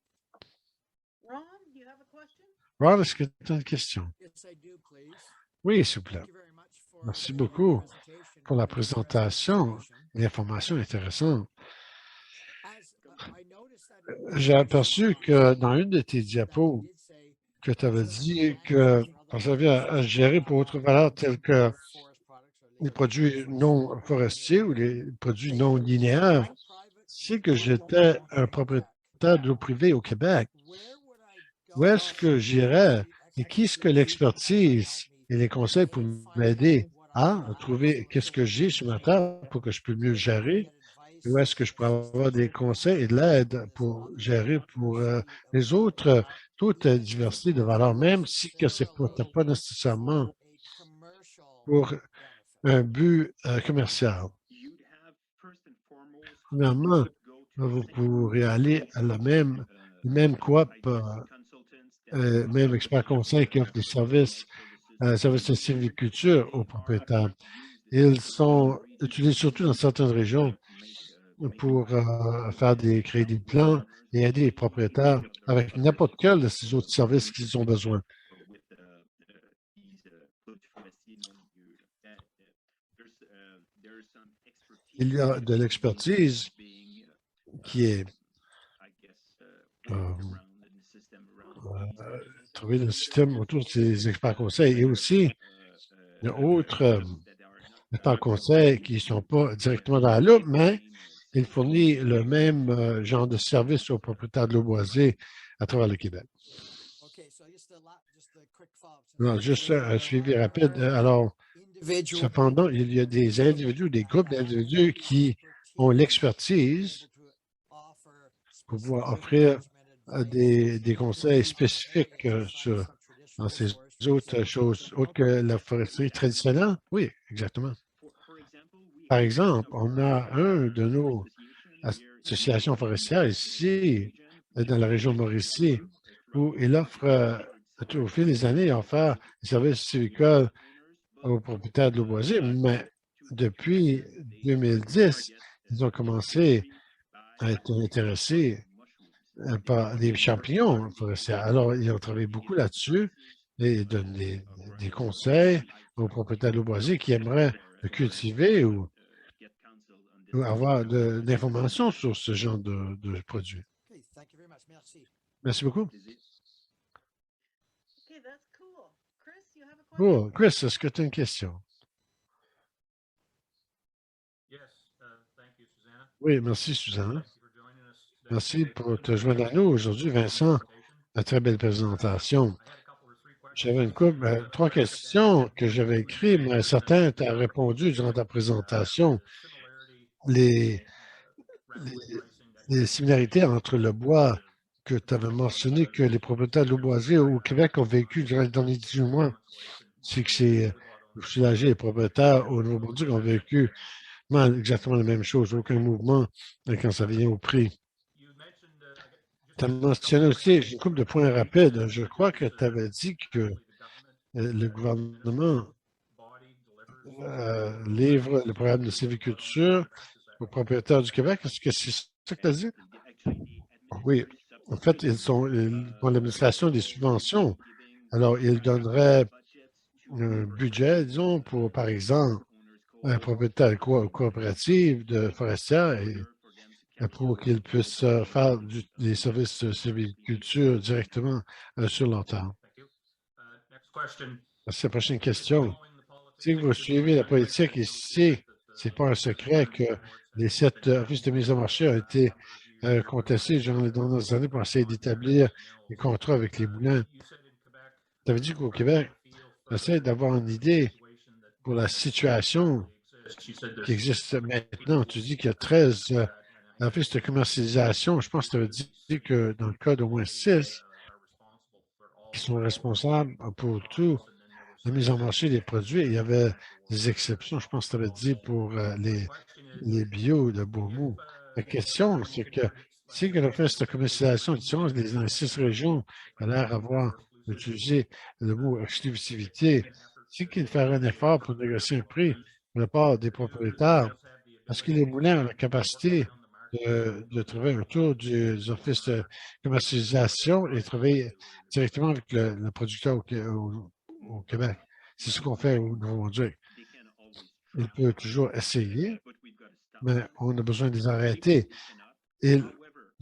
Ron, you have a question? Ron, est-ce que tu as une question? Yes, I do, please. Oui, s'il vous plaît. Thank you very much for Merci your beaucoup presentation pour la and interesting présentation, information. l'information intéressante. As, I noticed that in one J'ai of your aperçu slides que dans une de tes that diapos, you did say que tu avais certain dit brands que and on other servait à products gérer pour autre valeur telles que forest products or les legal produits forest non forestiers ou les produits non linéaires. I'm private Si que and I j'étais don't un own propriétaire de l'eau privée au Québec, Where would I où go est-ce que for j'irais the et qui est-ce que expertise that might l'expertise help me et les conseils pour find m'aider out what I à have trouver so qu'est-ce que j'ai sur ma table pour que je puisse mieux le where can I gérer? get advice Où est-ce que je pourrais avoir des conseils et de l'aide pour gérer pour les of autres, toute diversité de valeurs, même si que ce n'est pas nécessairement a commercial pour benefit? un but commercial. Premièrement, vous pourrez aller à la même coop, même expert conseil qui offre des services de sylviculture aux propriétaires. Ils sont utilisés surtout dans certaines régions pour créer des plans et aider les propriétaires avec n'importe quel de ces autres services qu'ils ont besoin. Il y a de l'expertise qui est trouvée dans le système autour de ces experts conseils et aussi d'autres experts conseils qui ne sont pas directement dans la loupe, mais il fournit le même genre de service aux propriétaires de l'eau boisée à travers le Québec. Okay, so just a quick follow-up. Non, juste un suivi rapide. Alors, cependant, il y a des individus, des groupes d'individus qui ont l'expertise pour pouvoir offrir des conseils spécifiques dans ces autres choses, autres que la foresterie traditionnelle. Oui, exactement. Par exemple, on a un de nos associations forestières ici, dans la région de Mauricie, où il offre, au fil des années, il offre des services civicoles aux propriétaires de l'eau boisée, mais depuis 2010, ils ont commencé à être intéressés par les champignons forestiers. Alors, ils ont travaillé beaucoup là-dessus et ils donnent des conseils aux propriétaires de l'eau boisée qui aimeraient le cultiver ou avoir de l'information sur ce genre de produits. Okay, thank you very much. Merci. Merci beaucoup. Okay, that's cool. Chris, you have a question? Oh, Chris, est-ce que tu as une question? Yes, thank you, Susanna. Oui, merci, Suzanne. Thank you for joining us today. Merci pour te joindre à nous aujourd'hui, Vincent. Une très belle présentation. I had a couple or three questions. J'avais trois questions que j'avais écrites, mais certains t'ont répondu durant ta présentation. Les similarités entre le bois que tu avais mentionné que les propriétaires de l'eau boisée au Québec ont vécu durant les derniers 18 mois. C'est que c'est soulager les propriétaires au Nouveau-Brunswick ont vécu exactement la même chose, aucun mouvement quand ça vient au prix. Tu as mentionné aussi, j'ai une couple de points rapides. Je crois que tu avais dit que le gouvernement livre le programme de sylviculture aux propriétaires du Québec. Est-ce que c'est ça que tu as dit? Oui. En fait, ils font l'administration des subventions. Alors, ils donneraient un budget, disons, pour, par exemple, un propriétaire coopérative de forestière et pour qu'ils puissent faire des services de sylviculture directement sur leur terre. C'est la prochaine question. Si vous suivez la politique ici, ce n'est pas un secret que les 7 offices de mise en marché ont été contestés durant les dernières années pour essayer d'établir des contrats avec les moulins. Ça veut dire qu'au Québec, on essaie d'avoir une idée pour la situation qui existe maintenant. Tu dis qu'il y a 13 l'Office de commercialisation, je pense que tu avais dit que dans le cas d'au moins 6 qui sont responsables pour tout, la mise en marché des produits, il y avait des exceptions, je pense que tu avais dit pour les bio de Beaumont. La question, c'est que si l'Office de commercialisation dans les 6 régions a l'air d'avoir utilisé le mot exclusivité, si qu'il ferait un effort pour négocier un prix de la part des propriétaires, est-ce que les moulins ont la capacité de trouver un tour des offices de commercialisation et travailler directement avec le producteur au Québec? C'est ce qu'on fait au Nouveau-Brunswick. Il peut toujours essayer, mais on a besoin de les arrêter. Ils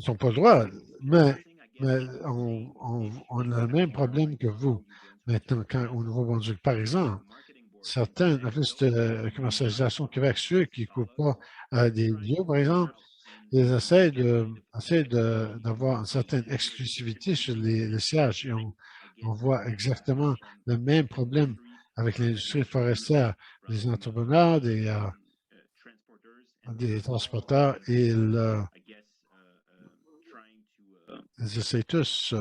n'ont pas le droit, mais on a le même problème que vous. Maintenant, au Nouveau-Brunswick, par exemple, certains offices de commercialisation au Québec, ceux qui ne coupent pas des lieux, par exemple, ils essaient d'avoir une certaine exclusivité sur les sièges. Et on voit exactement le même problème avec l'industrie forestière. Les entrepreneurs, des transporteurs, ils essaient tous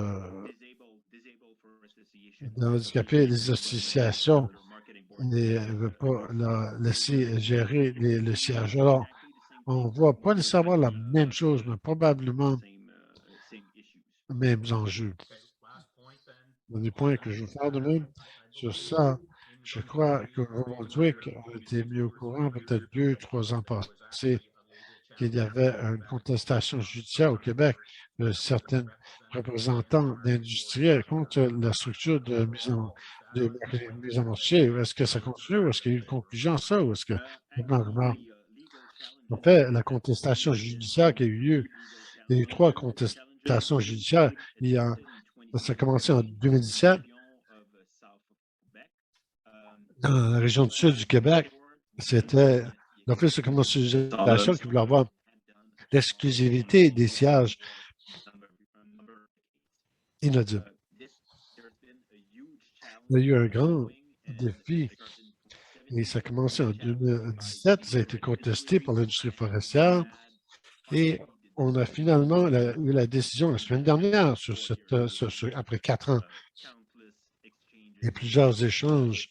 d'handicaper les associations et ne veulent pas laisser gérer le siège. Alors, on ne voit pas nécessairement la même chose, mais probablement les mêmes enjeux. Des points que je veux faire de même sur ça, je crois que Nouveau-Brunswick a été mis au courant peut-être 2-3 ans passés qu'il y avait une contestation judiciaire au Québec de certains représentants d'industriels contre la structure de mise en marché. Est-ce que ça continue ou est-ce qu'il y a eu une conclusion à ça ou est-ce que en fait, la contestation judiciaire qui a eu lieu, il y a eu 3 contestations judiciaires. Ça a commencé en 2017 dans la région du sud du Québec. C'était l'Office de commercialisation qui voulait avoir l'exclusivité des sièges inaudibles. Il y a eu un grand défi et ça a commencé en 2017. Ça a été contesté par l'industrie forestière et on a finalement eu la décision la semaine dernière après 4 ans et plusieurs échanges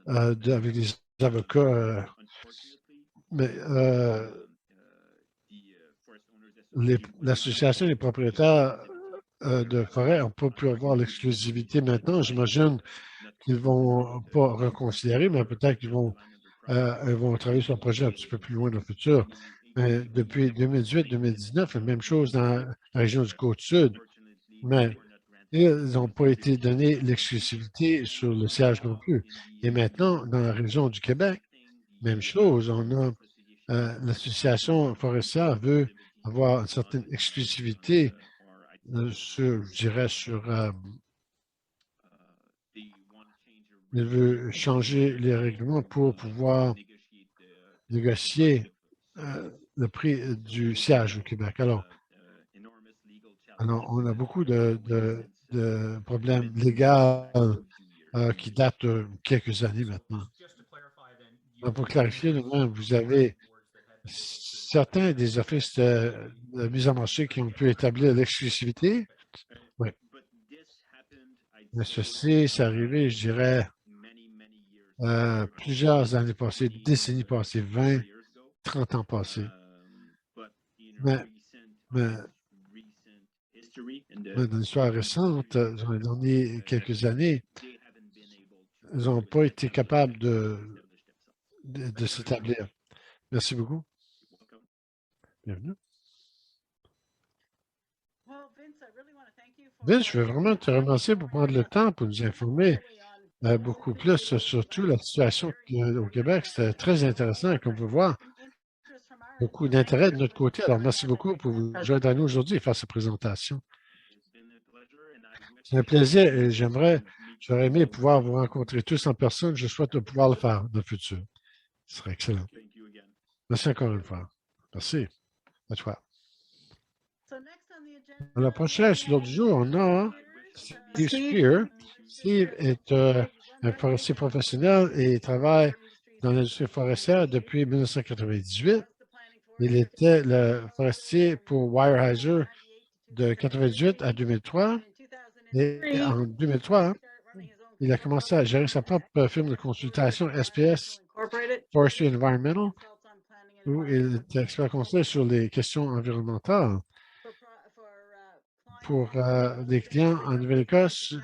avec des avocats. Mais l'association des propriétaires de forêt n'ont pas pu avoir l'exclusivité maintenant. J'imagine qu'ils ne vont pas reconsidérer, mais peut-être qu'ils vont travailler sur un projet un petit peu plus loin dans le futur. Mais depuis 2018-2019, la même chose dans la région du Côte-Sud. Mais ils n'ont pas été donnés l'exclusivité sur le siège non plus. Et maintenant, dans la région du Québec, même chose. On a l'association forestière veut avoir une certaine exclusivité je dirais, il veut changer les règlements pour pouvoir négocier le prix du siège au Québec. Alors, on a beaucoup de problèmes légaux qui datent de quelques années maintenant. Alors, pour clarifier, vous avez certains des offices de mise en marché qui ont pu établir l'exclusivité. Oui. Mais ceci, c'est arrivé, je dirais, plusieurs années passées, décennies passées, 20, 30 ans passés. Mais dans l'histoire récente, dans les dernières quelques années, ils n'ont pas été capables de s'établir. Merci beaucoup. Bienvenue. Vince, je veux vraiment te remercier pour prendre le temps pour nous informer beaucoup plus, surtout la situation au Québec. C'était très intéressant, comme vous voyez. Beaucoup d'intérêt de notre côté. Alors, merci beaucoup pour vous joindre à nous aujourd'hui et faire cette présentation. C'est un plaisir et j'aurais aimé pouvoir vous rencontrer tous en personne. Je souhaite pouvoir le faire dans le futur. Ce serait excellent. Merci encore une fois. Merci. À toi. La prochaine, sur l'ordre du jour, on a Steve Spear. Steve est un forestier professionnel et travaille dans l'industrie forestière depuis 1998. Il était le forestier pour Weyerhaeuser de 98 à 2003. Et en 2003, hein, il a commencé à gérer sa propre firme de consultation SPS, Forestry Environmental, où il était expert conseil sur les questions environnementales pour des clients en Nouvelle-Écosse,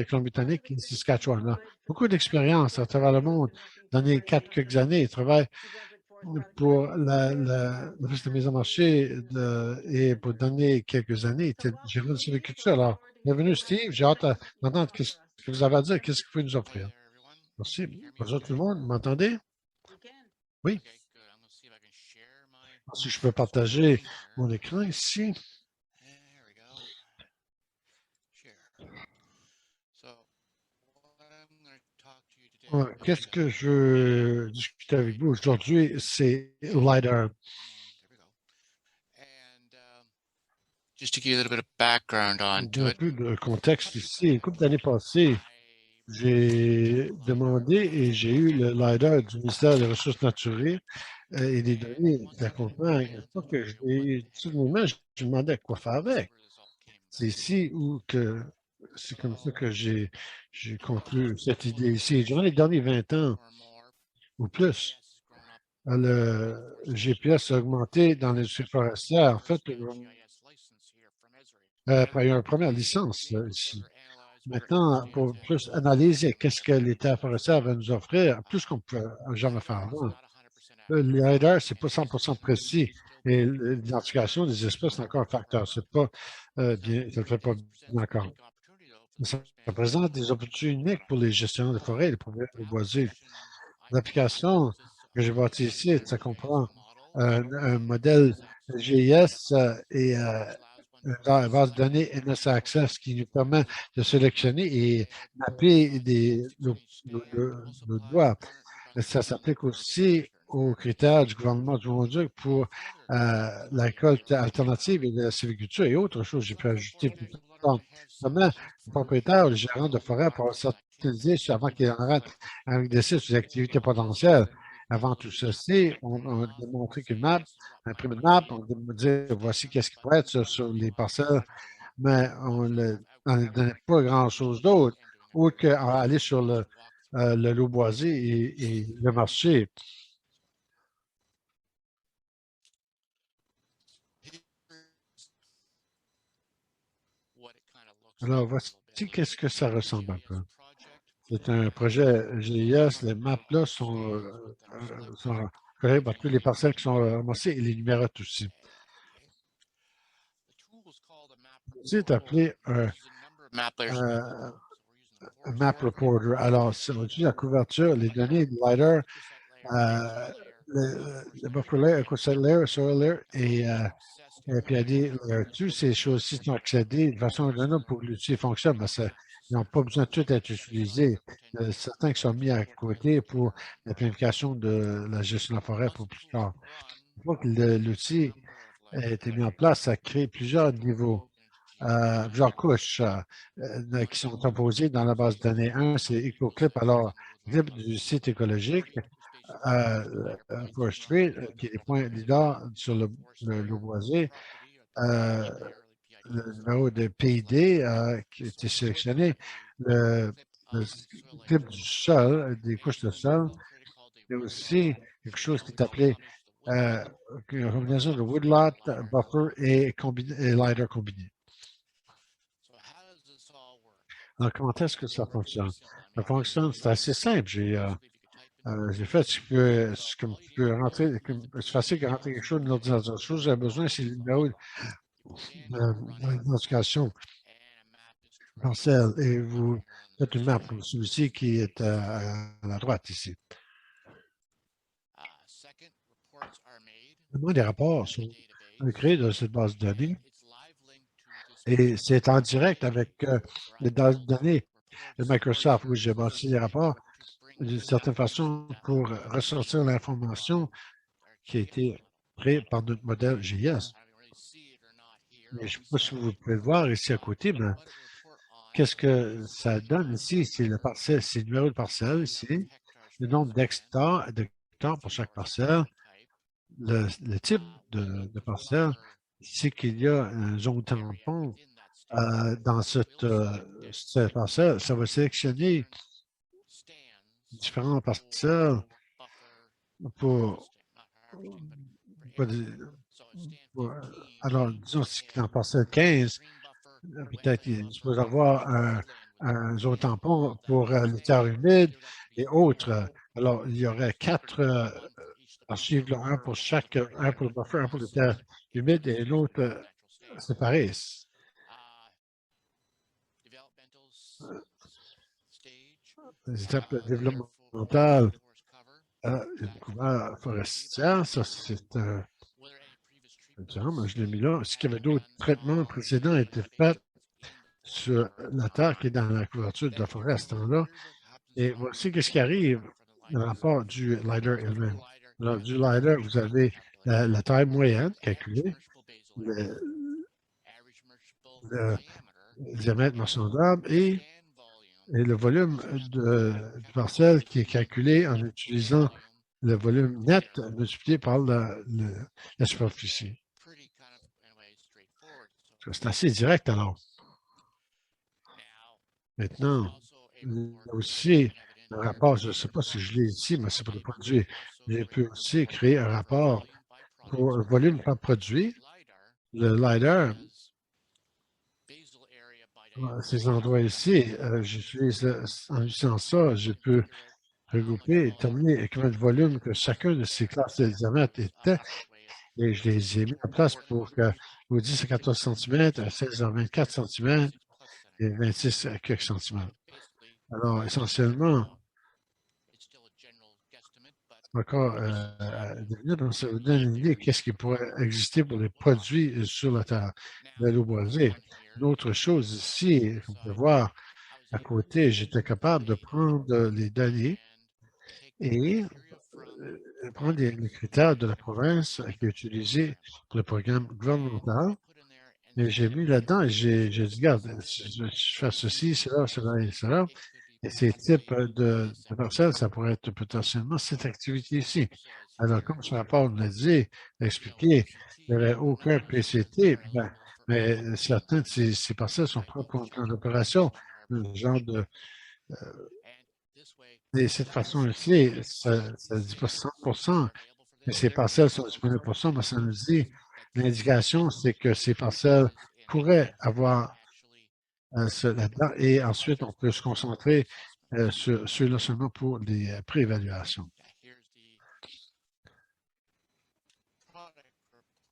Colombie-Britannique et Saskatchewan. Là. Beaucoup d'expérience à travers le monde. Dans les quelques années, il travaille pour l'Office de mise en marché et pour donner quelques années, il était gérant de silviculture. Alors, bienvenue Steve, j'ai hâte d'entendre ce que vous avez à dire, qu'est-ce que vous pouvez nous offrir. Merci. Bonjour tout le monde, vous m'entendez? Oui. Si je peux partager mon écran ici. Qu'est-ce que je veux discuter avec vous aujourd'hui? C'est LiDAR. Just to give you a little bit of background onto Un it. peu de contexte ici. Une couple d'années passées, j'ai demandé et j'ai eu le LiDAR du ministère des Ressources naturelles et des données de la campagne. Une fois que j'ai tout de même, je me demandais quoi faire avec. C'est ici où que c'est comme ça que j'ai conclu cette idée ici. Durant les derniers 20 ans ou plus, le GPS a augmenté dans l'industrie forestière. En fait, il y a une première licence ici. Maintenant, pour plus analyser qu'est-ce que l'État forestier va nous offrir, plus qu'on peut jamais faire avant. Le LiDAR, ce n'est pas 100% précis et l'identification des espèces, c'est encore un facteur. C'est pas bien, ça ne le fait pas bien encore. Ça présente des opportunités uniques pour les gestionnaires de forêt et les propriétaires boisés. L'application que j'ai bâtie ici, ça comprend un modèle GIS et une base de données NS Access qui nous permet de sélectionner et mapper nos doigts. Ça s'applique aussi aux critères du gouvernement du Nouveau-Brunswick pour la récolte alternative et la sylviculture et autres choses que j'ai pu ajouter plus tard. Comment le propriétaire ou le gérant de forêt pour s'autoriser avant qu'il arrête avec des sites sur les activités potentielles. Avant tout ceci, on a démontré qu'une map, on imprime une map, on dit voici qu'est-ce qui pourrait être sur les parcelles, mais on ne donnait pas grand-chose d'autre, autre qu'aller sur le lot boisé et le marché. Alors, voici qu'est-ce que ça ressemble un peu. C'est un projet GIS. Les maps-là sont collées par toutes les parcelles qui sont ramassées et les numérotes aussi. C'est appelé un Map Reporter. Alors, si on utilise la couverture, les données de LiDAR, le buffer layer, equipment layer, soil layer et PID layer 2, ces choses-ci sont accédées de façon autonome pour que l'outil fonctionne. Parce qu'ils n'ont pas besoin de tout être utilisés. Certains qui sont mis à côté pour la planification de la gestion de la forêt pour plus tard. Une fois que l'outil a été mis en place, ça crée plusieurs niveaux. Plusieurs couches qui sont composées dans la base de données. Un, c'est EcoClip, alors clip du site écologique, Forestry, qui est les points leaders sur le boisé, le numéro de PID qui a été sélectionné, le clip du sol, des couches de sol, et aussi quelque chose qui est appelé une combinaison de woodlot, buffer et LiDAR combiné. Alors, comment est-ce que ça fonctionne? Ça fonctionne, c'est assez simple. J'ai fait ce que tu peux rentrer, c'est facile de rentrer quelque chose dans l'ordinateur. La chose que j'ai besoin, c'est le numéro d'identification parcelle et vous faites une map comme celui-ci qui est à la droite ici. Les rapports sont créés dans cette base de données et c'est en direct avec les bases de données de Microsoft où j'ai bâti les rapports d'une certaine façon pour ressortir l'information qui a été créée par notre modèle GIS. Mais je ne sais pas si vous pouvez le voir ici à côté, mais qu'est-ce que ça donne ici? C'est le parcelle, c'est le numéro de parcelle ici, le nombre d'hectares pour chaque parcelle, le type de parcelle, c'est qu'il y a une zone tampon dans cette parcelle. Ça va sélectionner différentes parcelles pour, pour des- alors, disons, si dans la parcelle 15, peut-être qu'il faut avoir un zone tampon pour les terres humides et autres. Alors, il y aurait 4 archives, là, un pour chaque, un pour le buffer, un pour les terres humides et l'autre séparé. Les étapes développementales couvert forestière, ça c'est mais je l'ai mis là. Est-ce qu'il y avait d'autres traitements précédents étaient faits sur la terre qui est dans la couverture de la forêt à ce temps-là? Et voici ce qui arrive dans le rapport du LiDAR elle-même. Alors, du LiDAR, vous avez la taille moyenne calculée, le, le diamètre marchandable et le volume du parcelle qui est calculé en utilisant le volume net multiplié par la superficie. C'est assez direct alors. Maintenant, il y a aussi un rapport, je ne sais pas si je l'ai ici, mais c'est pour le produit. J'ai pu aussi créer un rapport pour le volume par produit. Le LiDAR, ces endroits ici, j'utilise en utilisant ça, je peux regrouper et déterminer combien de volume que chacun de ces classes de diamètre était. Et je les ai mis en place pour que au 10 à 14 cm, à 16 à 24 cm et 26 à quelques centimètres. Alors, essentiellement, encore donc ça vous donne une idée de qu'est-ce qui pourrait exister pour les produits sur la terre de l'eau boisée. Une autre chose ici, on peut voir à côté, j'étais capable de prendre les données et prendre les critères de la province qui est utilisé pour le programme gouvernemental. Et j'ai mis là-dedans et j'ai dit, regarde, je fais ceci, cela, cela et cela. Et ces types de parcelles, ça pourrait être potentiellement cette activité ici. Alors, comme ce rapport nous l'a dit, expliqué, il n'y aurait aucun PCT, mais certains de ces parcelles sont propres en plan d'opération, le genre de. Et cette façon-ci, ça ne dit pas 100% que ces parcelles sont disponibles pour ça, mais ça nous dit, l'indication, c'est que ces parcelles pourraient avoir là-dedans et ensuite, on peut se concentrer sur ceux-là seulement pour les préévaluations.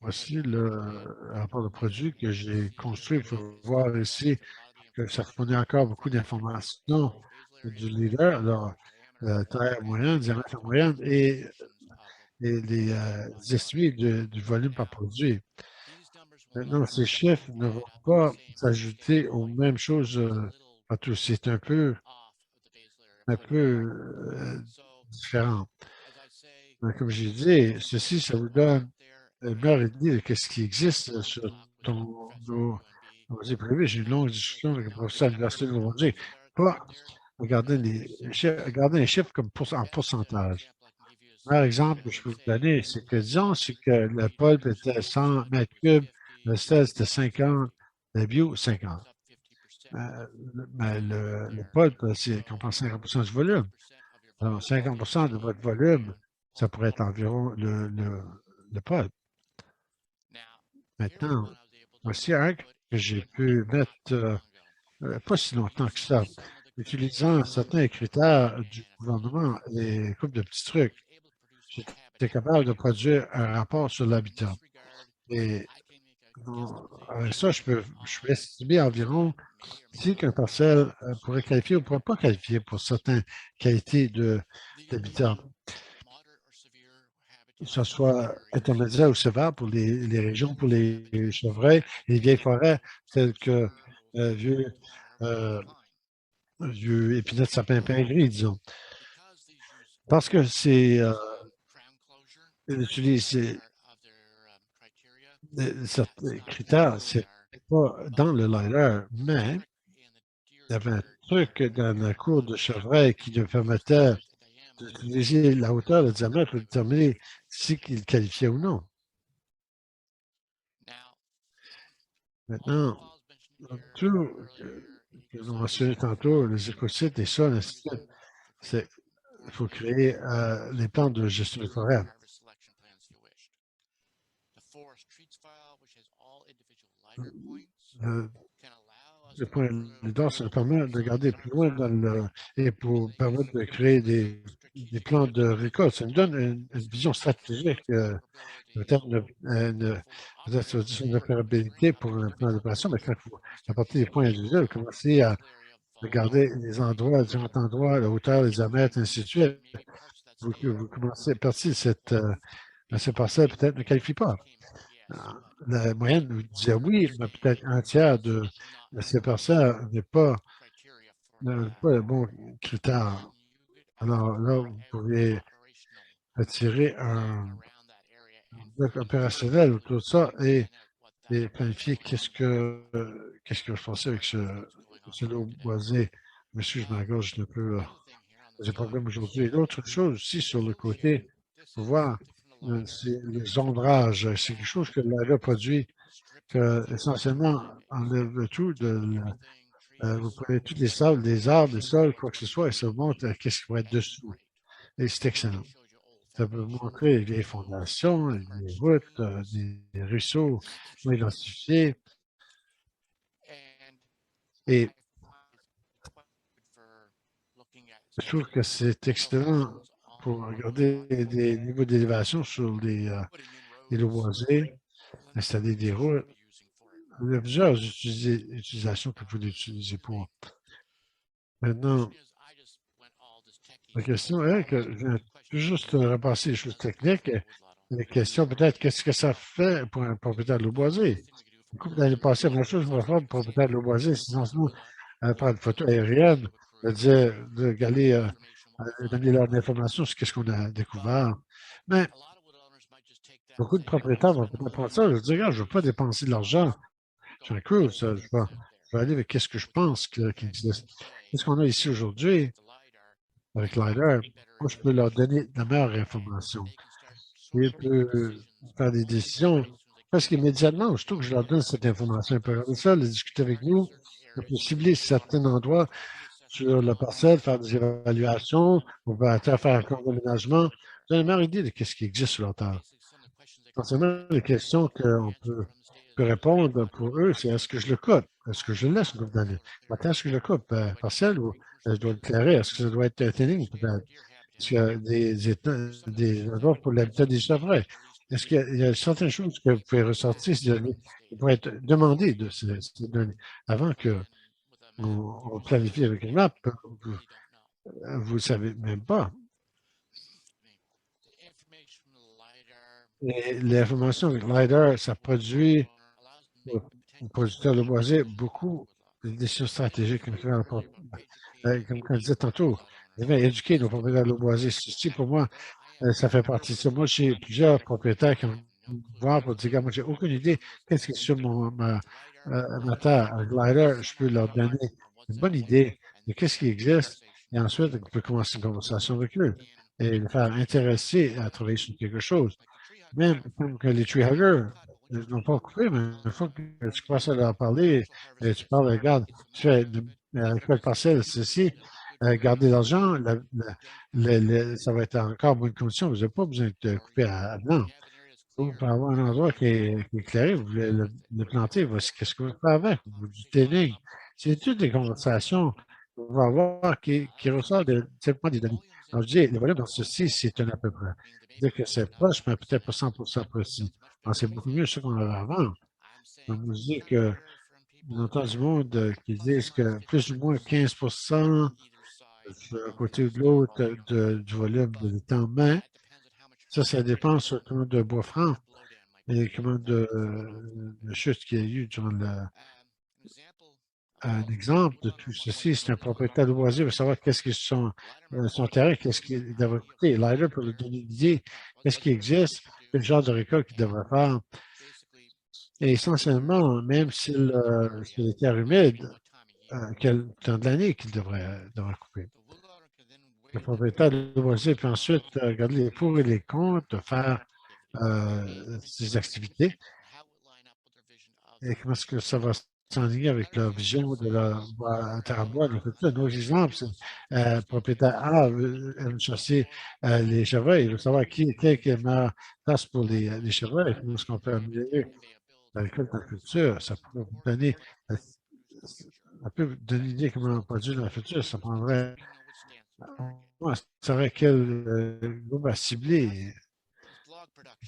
Voici le rapport de produit que j'ai construit. Il faut voir ici que ça fournit encore beaucoup d'informations du leader. Alors, taille moyenne, diamètre moyenne et les estimés du volume par produit. Maintenant, ces chiffres ne vont pas s'ajouter aux mêmes choses partout. C'est un peu différent. Donc, comme j'ai dit, ceci, ça vous donne une meilleure idée de ce qui existe sur nos privés. J'ai eu une longue discussion avec le professeur à l'Université de Nouveau-Brunswick. Pas regarder les chiffres comme en pourcentage. Par exemple, que je peux vous donner, c'est que disons que le pulp était 100 mètres cubes, le sel c'était 50, le bio 50. Mais le pulp, c'est qu'on prend 50 du volume. Alors, 50 de votre volume, ça pourrait être environ le pulp. Maintenant, voici un que j'ai pu mettre pas si longtemps que ça, utilisant certains critères du gouvernement et une couple de petits trucs. J'étais capable de produire un rapport sur l'habitat. Et avec ça, je peux estimer environ si qu'un parcelle pourrait qualifier ou ne pourrait pas qualifier pour certaines qualités d'habitat, que ce soit intermédiaire ou sévère pour les régions, pour les chevreuils et les vieilles forêts telles que vieux, vieux épinette sapin pingris, disons. Parce que c'est utilise certains critères, c'est pas dans le LiDAR, mais il y avait un truc dans la cour de chevreuil qui nous permettait d'utiliser la hauteur, le diamètre pour déterminer si il qualifiait ou non. Maintenant, tout que vous mentionnez tantôt, les écocides, les sols, ainsi de suite, il faut créer les plans de gestion des forêts. Le point leader, ça nous permet de regarder plus loin et pour permettre de créer des plans de récolte. Ça nous donne une vision stratégique, peut-être une opérabilité pour un plan d'opération, mais quand vous apportez des points individuels, vous commencez à regarder les endroits, différents endroits, la hauteur, les diamètres, ainsi de suite. Vous commencez à partir de cette parcelle, peut-être ne qualifie pas. La moyenne vous disait oui, mais peut-être un tiers de ces parcelles n'est pas le bon critère. Alors là, vous pourriez attirer un bloc opérationnel autour de ça et planifier qu'est-ce que je pensais avec ce lot boisé. Monsieur, je m'engage un peu, j'ai pas problème aujourd'hui. L'autre chose aussi sur le côté, pour voir, c'est les ombrages. C'est quelque chose que l'ARA produit, que essentiellement enlève le tout vous prenez tous les sables, les arbres, les sols, quoi que ce soit, et ça vous montre qu'est-ce qui va être dessous. Et c'est excellent. Ça peut vous montrer les fondations, les routes, des ruisseaux non identifiés. Et je trouve que c'est excellent pour regarder des niveaux d'élévation sur les lots boisés, installer des routes. Il y a plusieurs utilisations que vous pouvez utiliser pour. Maintenant, la question est que je viens tout juste repasser les choses techniques. La question peut-être, qu'est-ce que ça fait pour un propriétaire de l'eau boisée? Une couple d'années passées, la même chose pour faire un propriétaire de l'eau boisée, sinon, prendre une photo aérienne, d'aller donner leur information sur ce qu'on a découvert. Mais beaucoup de propriétaires vont peut-être prendre ça. Je dis, regarde, je ne veux pas dépenser de l'argent sur un cruise. Je vais aller avec ce que je pense qu'il existe. Qu'est-ce qu'on a ici aujourd'hui avec LiDAR? Moi, je peux leur donner la meilleure information. Ils peuvent faire des décisions parce qu'immédiatement, aussitôt que je leur donne cette information, ils peuvent regarder ça, les discuter avec nous, ils peuvent cibler certains endroits sur la parcelle, faire des évaluations, on va faire encore de l'aménagement. J'ai une meilleure idée de ce qui existe sur leur terre. Essentiellement, les questions qu'on peut répondre pour eux, c'est est-ce que je le coupe? Est-ce que je le laisse une couple d'années? Maintenant, est-ce que je le coupe partiel ou je dois le clairer? Est-ce que ça doit être thinning peut-être? Est-ce qu'il y a des endroits pour l'habitat des vrai? Est-ce qu'il y a certaines choses que vous pouvez ressortir, qui pourraient être demandées de ces données avant qu'on planifie avec une map? Vous ne savez même pas. Et l'information avec LiDAR, ça produit aux producteurs de boisé beaucoup de décisions stratégiques. Comme je disais tantôt, éduquer nos propriétaires de boisé. Ceci, pour moi, ça fait partie de ça. Moi, j'ai plusieurs propriétaires qui vont me voir pour dire, moi, j'ai aucune idée qu'est-ce qui est sur ma terre. Avec LiDAR, je peux leur donner une bonne idée de qu'est-ce qui existe et ensuite, on peut commencer une conversation avec eux et les faire intéresser à travailler sur quelque chose. Même comme que les tree huggers ne l'ont pas coupé, mais une fois que tu commences à leur parler, tu parles, regarde, tu fais quelle parcelle, ceci, garder l'argent, ça va être encore bonne condition. Vous n'avez pas besoin de couper à blanc. Vous pouvez avoir un endroit qui est éclairé, vous voulez le planter, voici qu'est-ce que vous faites avec, vous du tailing. C'est toutes des conversations qu'on va avoir qui ressortent simplement des données. Alors, je dis, le volume dans ceci, c'est un à peu près. Dire que c'est proche, mais peut-être pas 100% précis. Alors, c'est beaucoup mieux ce qu'on avait avant. On nous dit que, on entend du monde qui disent que plus ou moins 15% d'un côté ou de l'autre du volume de temps main. Ça dépend sur combien de bois franc et combien de chutes qu'il y a eu durant un exemple de tout ceci. C'est un propriétaire de boisier, il veut savoir qu'est-ce qui est son terrain, qu'est-ce qu'il devrait coûter. L'IDA peut lui donner une idée, qu'est-ce qui existe, quel genre de récolte qu'il devrait faire. Et essentiellement, même s'il est terre humide, quel temps de l'année qu'il devrait couper. le propriétaire de boisier, puis ensuite regarder les pour et les contre, faire ses activités et comment est-ce que ça va s'enligner avec leur vision de la terre à bois. Nos exemples, c'est propriétaire A veut chasser les chevreuils, il veut savoir qui est la meilleure place pour les chevreuils, comment est-ce qu'on peut améliorer la récolte dans le futur. Ça peut vous donner, ça peut vous donner une idée comment on produire dans le futur. Ça prendrait, on saurait quel groupe à cibler.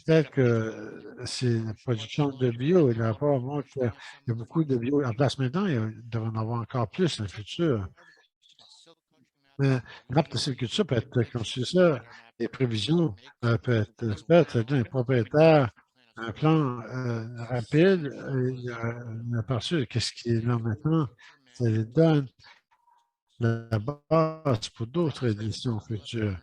Peut-être que c'est la production de bio. Et le rapport montre qu'il y a beaucoup de bio en place maintenant. Il devrait en avoir encore plus dans le futur. Mais la map de sylviculture peut être comme ça. Les prévisions peuvent être faites. C'est-à-dire un propriétaire, un plan rapide, à partir de qu'est-ce qui est là maintenant, ça lui donne la base pour d'autres éditions futures.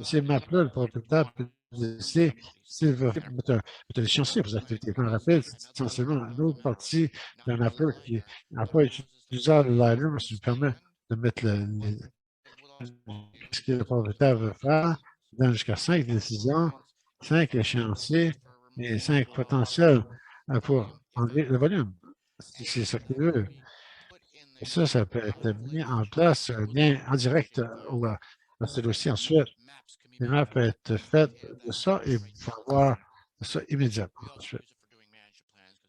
Ces maps-là, le propriétaire peut décider s'il veut mettre des chantiers pour les activités. Je me rappelle, c'est essentiellement une autre partie d'un appel qui n'a pas utilisé le LiDAR, mais ça lui permet de mettre ce que le propriétaire veut faire, donne jusqu'à 5 décisions, 5 échéanciers et 5 potentiels pour enlever le volume. C'est ce qu'il veut. Et ça peut être mis en place bien en direct à ce dossier. Ensuite, les maps peuvent être faites de ça et vous pouvez avoir ça immédiatement. Ensuite,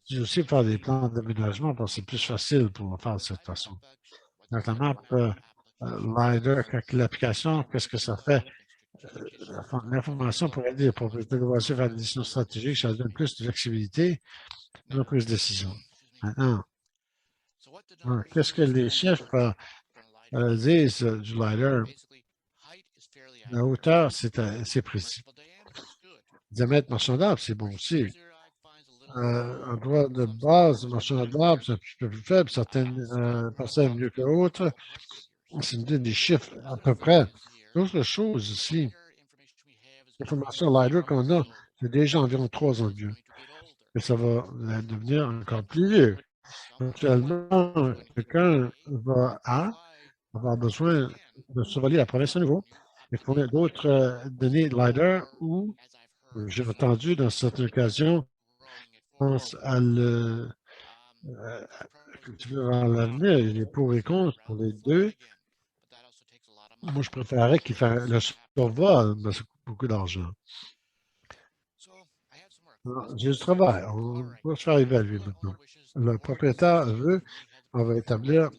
j'ai aussi faire des plans d'aménagement parce que c'est plus facile pour me faire de cette façon. Donc, la map LiDAR, l'application, qu'est-ce que ça fait? L'information pour aider les propriétaires de voitures à faire des décisions stratégiques, ça donne plus de flexibilité dans la prise de décision. Maintenant, qu'est-ce que les chiffres disent du LiDAR? La hauteur, c'est précis. Diamètre marchand d'arbre, c'est bon aussi. Un droit de base, marchand d'arbre, c'est un petit peu plus faible. Certaines parcelles mieux que d'autres. C'est une des chiffres à peu près. L'autre chose ici, l'information LiDAR qu'on a, c'est déjà environ 3 ans de vieux. Et ça va devenir encore plus vieux. Actuellement, quelqu'un va avoir besoin de survoler la province à nouveau et fournir d'autres données LiDAR ou, j'ai entendu dans certaines occasions, je pense à cultiver vers l'avenir, il y a des pour et contre pour les deux. Moi, je préférerais qu'il fasse le survol, mais ça coûte beaucoup d'argent. J'ai du travail, on va se faire évaluer maintenant. Le propriétaire veut, on va établir,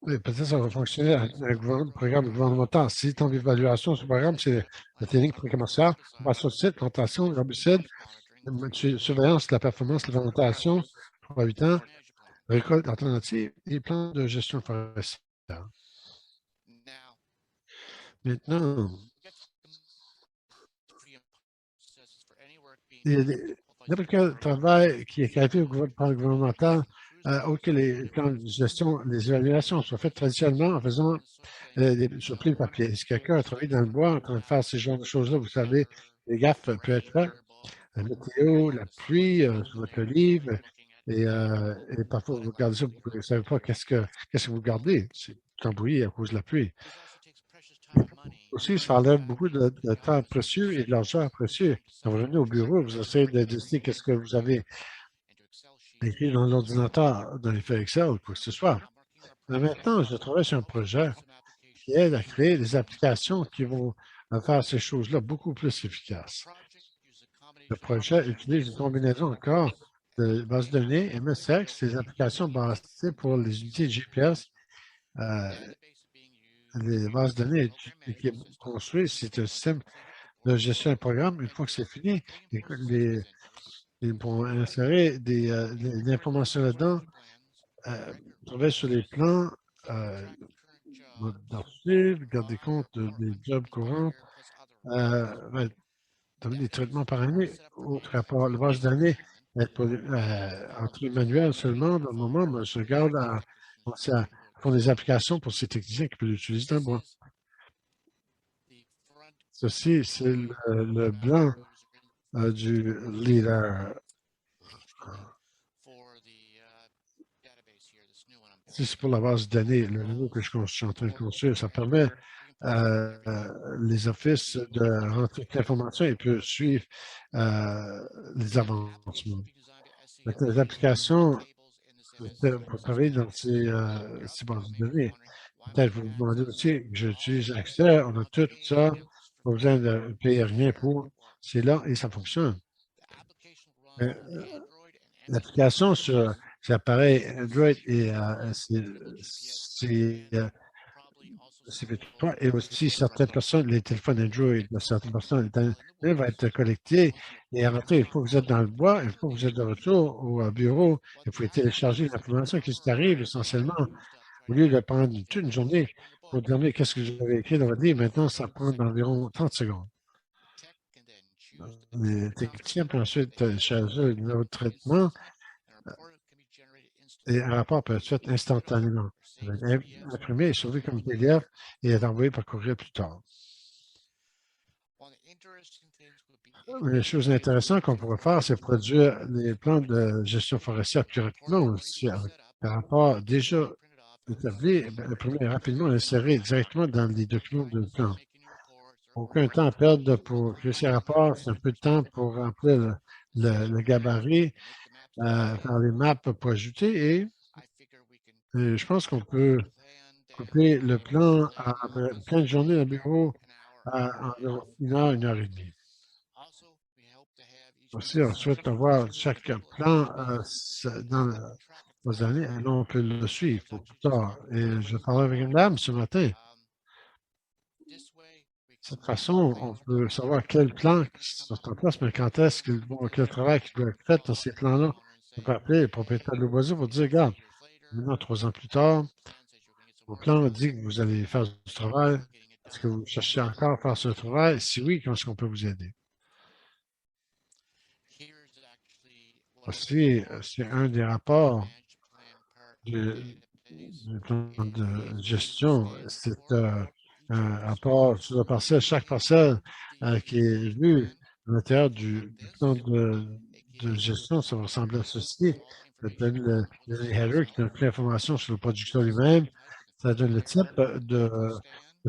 peut-être ça va fonctionner avec un programme gouvernemental. Si ton évaluation sur le programme, c'est la technique pré-commerciale, on passe au site, plantation, herbicide, surveillance de la performance, l'alimentation, 3-8 ans, récolte alternative et plan de gestion forestière. Maintenant, n'importe quel travail qui est qualifié par le gouvernemental, autre que les plans de gestion, les évaluations soient faites traditionnellement en faisant sur pli de papier. Si quelqu'un a travaillé dans le bois en train de faire ce genre de choses-là, vous savez, les gaffes peuvent être faites. La météo, la pluie sur votre livre, et parfois vous regardez ça, vous ne savez pas qu'est-ce que vous gardez. C'est embrouillé à cause de la pluie. Aussi, ça enlève beaucoup de temps précieux et de l'argent précieux. Quand vous venez au bureau, vous essayez de décider qu'est-ce que vous avez écrit dans l'ordinateur, dans les feuilles Excel, quoi que ce soit. Mais maintenant, je travaille sur un projet qui aide à créer des applications qui vont faire ces choses-là beaucoup plus efficaces. Le projet utilise une combinaison encore de bases de données, MSX, des applications basées pour les unités de GPS. Les bases de données qui est construit, c'est un système de gestion de programme. Une fois que c'est fini, ils vont insérer des informations là-dedans, travailler sur les plans, mode d'archives, garder compte des jobs courants, donner des traitements par année. Autre rapport, le base de données entre manuels seulement. Dans le moment, mais je regarde à faire des applications pour ces techniciens qui peuvent l'utiliser dans le bois. Ceci, c'est le blanc du leader. Si c'est pour la base de données, le nouveau que je suis en train de construire, ça permet les offices de rentrer l'information et peut suivre les avancements. Donc, les applications pour travailler dans ces bases de données. Peut-être vous vous demandez aussi, j'utilise Excel, on a tout ça, pas besoin de payer rien pour. C'est là et ça fonctionne. Euh, L'application sur l'appareil Android et c'est virtuel et aussi certaines personnes, les téléphones Android de certaines personnes, va être connecté et rentré. Il faut que vous êtes dans le bois, il faut que vous êtes de retour au bureau, il faut télécharger l'information qui arrive essentiellement. Au lieu de prendre toute une journée pour dire qu'est-ce que vous avez écrit dans votre livre, maintenant, ça prend environ 30 secondes. Les techniciens peuvent ensuite charger le numéro de traitement et un rapport peut être fait instantanément. Ça va être imprimé et sauvé comme PDF et est envoyé par courriel plus tard. Les choses intéressantes qu'on pourrait faire, c'est produire les plans de gestion forestière plus rapidement aussi, avec un rapport déjà établi, imprimé rapidement et inséré directement dans les documents de plan. Aucun temps à perdre pour créer ces rapports, c'est un peu de temps pour remplir le gabarit, faire les maps pour ajouter et je pense qu'on peut couper le plan à 15 journées dans le bureau à environ 1 heure et demie. Aussi, on souhaite avoir chaque plan dans vos années et là, on peut le suivre pour plus tard. Et je parlais avec une dame ce matin. De cette façon, on peut savoir quels plans sont en place, mais quand est-ce quel travail qui doit être fait dans ces plans-là. On peut appeler le propriétaire de l'oiseau pour dire, regarde, maintenant, 3 ans plus tard, vos plans dit que vous allez faire du travail. Est-ce que vous cherchez encore à faire ce travail? Si oui, comment est-ce qu'on peut vous aider? Aussi, c'est un des rapports du plan de gestion. C'est un rapport sur la parcelle, chaque parcelle qui est vue à l'intérieur du plan de gestion, ça va ressembler à ceci. Ça donne le header qui donne plus d'informations sur le producteur lui-même. Ça donne le type de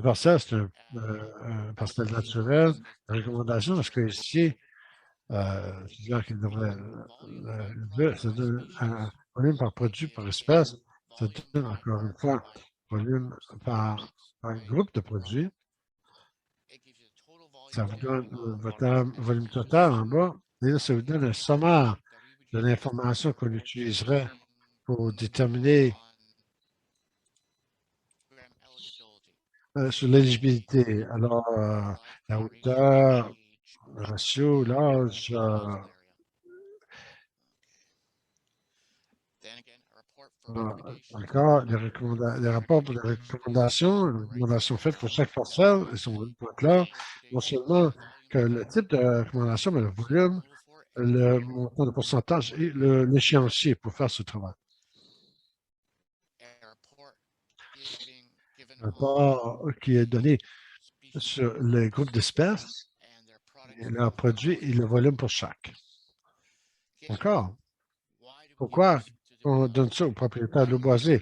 parcelle, c'est un parcelle naturel. La recommandation, parce que ici, je dirais qu'il devrait ça donne un volume par produit par espèce. Ça donne encore une fois volume par groupe de produits. Ça vous donne votre volume total en bas. Et là, ça vous donne un sommaire de l'information qu'on utiliserait pour déterminer sur l'éligibilité. Alors, la hauteur, le ratio, l'âge, encore les rapports pour les recommandations faites pour chaque parcelle, elles sont là. Non seulement que le type de recommandation, mais le volume, le montant de pourcentage et l'échéancier pour faire ce travail. Un rapport qui est donné sur le groupe d'espèces, leurs produits et le volume pour chaque. D'accord? Pourquoi on donne ça aux propriétaires de l'eau boisée?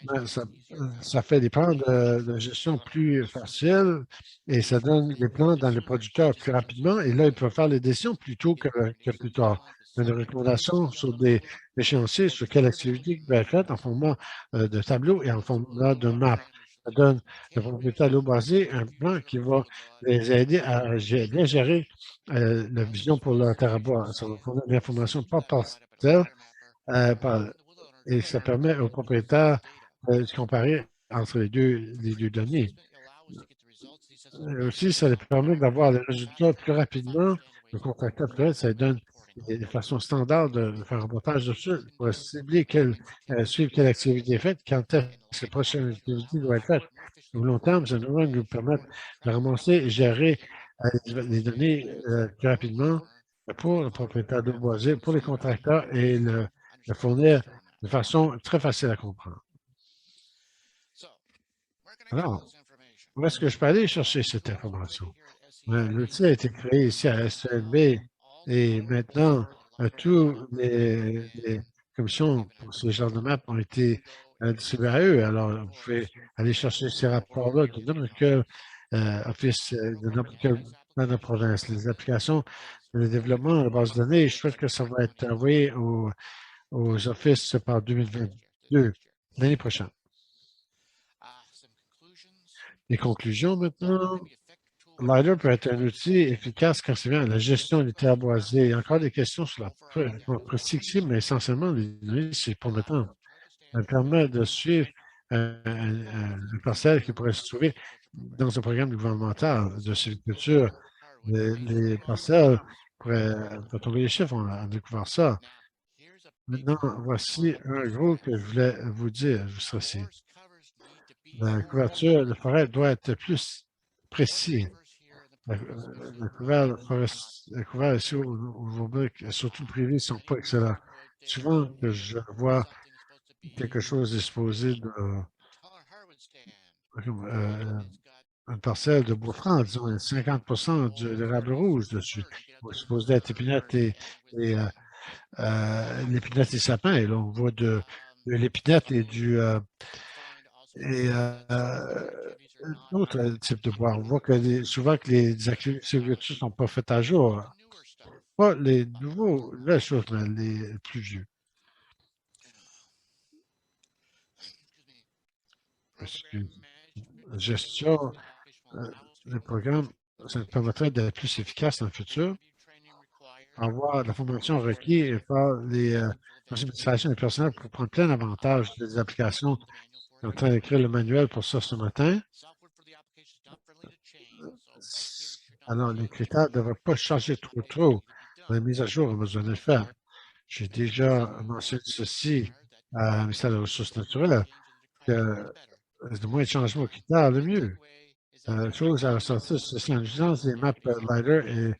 Ben, ça fait des plans de gestion plus faciles et ça donne des plans dans les producteurs plus rapidement et là, ils peuvent faire les décisions plus tôt que plus tard. Des recommandations sur des échéanciers sur quelle activité qui va être faite en format de tableau et en format de map. Ça donne le propriétaire de l'eau boisée un plan qui va les aider à bien gérer la vision pour leur terre à boire. Ça va fournir de l'information par parcelle et ça permet aux propriétaires de comparer entre les deux données. Et aussi, ça les permet d'avoir les résultats plus rapidement. Le contracteur plus ça donne des façons standards de faire un montage dessus pour cibler suivre quelle activité est faite, quand est-ce que la prochaine activité doit être faite. Au long terme, ça devrait nous permettre de ramasser et gérer les données plus rapidement pour le propriétaire de boisé, pour les contracteurs et le fournir de façon très facile à comprendre. Alors, où est-ce que je peux aller chercher cette information? L'outil a été créé ici à SLB et maintenant, toutes les commissions pour ce genre de map ont été distribués à eux. Alors, vous pouvez aller chercher ces rapports-là de n'importe quel office, de n'importe quelle dans la province. Les applications, le développement de la base de données, je souhaite que ça va être envoyé aux offices par 2022, l'année prochaine. Les conclusions maintenant. LiDAR peut être un outil efficace quand c'est vient à la gestion des terres boisées. Il y a encore des questions sur la prospective, mais essentiellement, les données, c'est pour le temps. Elle permet de suivre un parcelle qui pourrait se trouver dans un programme gouvernemental de sylviculture. Les parcelles pourraient tomber les chiffres, on a découvert ça. Maintenant, voici un gros que je voulais vous dire, juste ici. La couverture de forêt doit être plus précise. Le couvert ici au Nouveau-Brunswick, surtout le privé, ne sont pas excellents. Souvent que je vois quelque chose disposé de une parcelle de bois franc, disons, 50 de l'érable rouge dessus. On suppose d'être l'épinette et l'épinette et sapin. Et là, on voit de l'épinette et d'autres types de bois. On voit que souvent que les activités ne sont pas faites à jour. Pas les nouveaux, les choses, mais les plus vieux. Parce que la gestion des programmes, ça nous permettrait d'être plus efficace dans le futur, avoir la formation requise par les administrations et personnel pour prendre plein d'avantages des applications. Je suis en train d'écrire le manuel pour ça ce matin. Alors, les critères ne devraient pas changer trop. La mise à jour, on a besoin de le faire. J'ai déjà mentionné ceci à la ministère des Ressources naturelles, que le moins de changements aux critères, le mieux. Chose à ressortir, c'est l'urgence des maps LiDAR et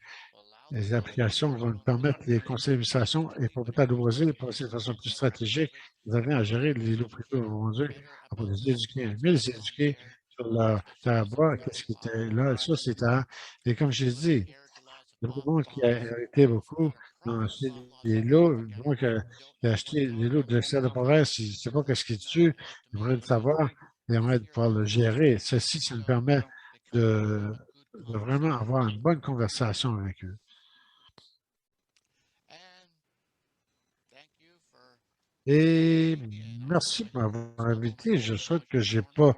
les applications vont nous permettre, les conseils d'administration et propriétaires de loisirs, de passer de façon plus stratégique. Vous avez à gérer les lots privés aujourd'hui, pour les éduquer, mieux les éduquer sur leur terre à bois, qu'est-ce qui était là, ça, c'est à. Et comme j'ai dit, il y a beaucoup de monde qui a hérité beaucoup, ont acheté des lots, moi qui a acheté des lots de l'extérieur de province, il ne sait pas qu'est-ce qui est dessus, il aimerait le savoir, il aimerait pouvoir le gérer. Ceci, ça nous permet de vraiment avoir une bonne conversation avec eux. Et merci pour m'avoir invité. Je souhaite que je n'ai pas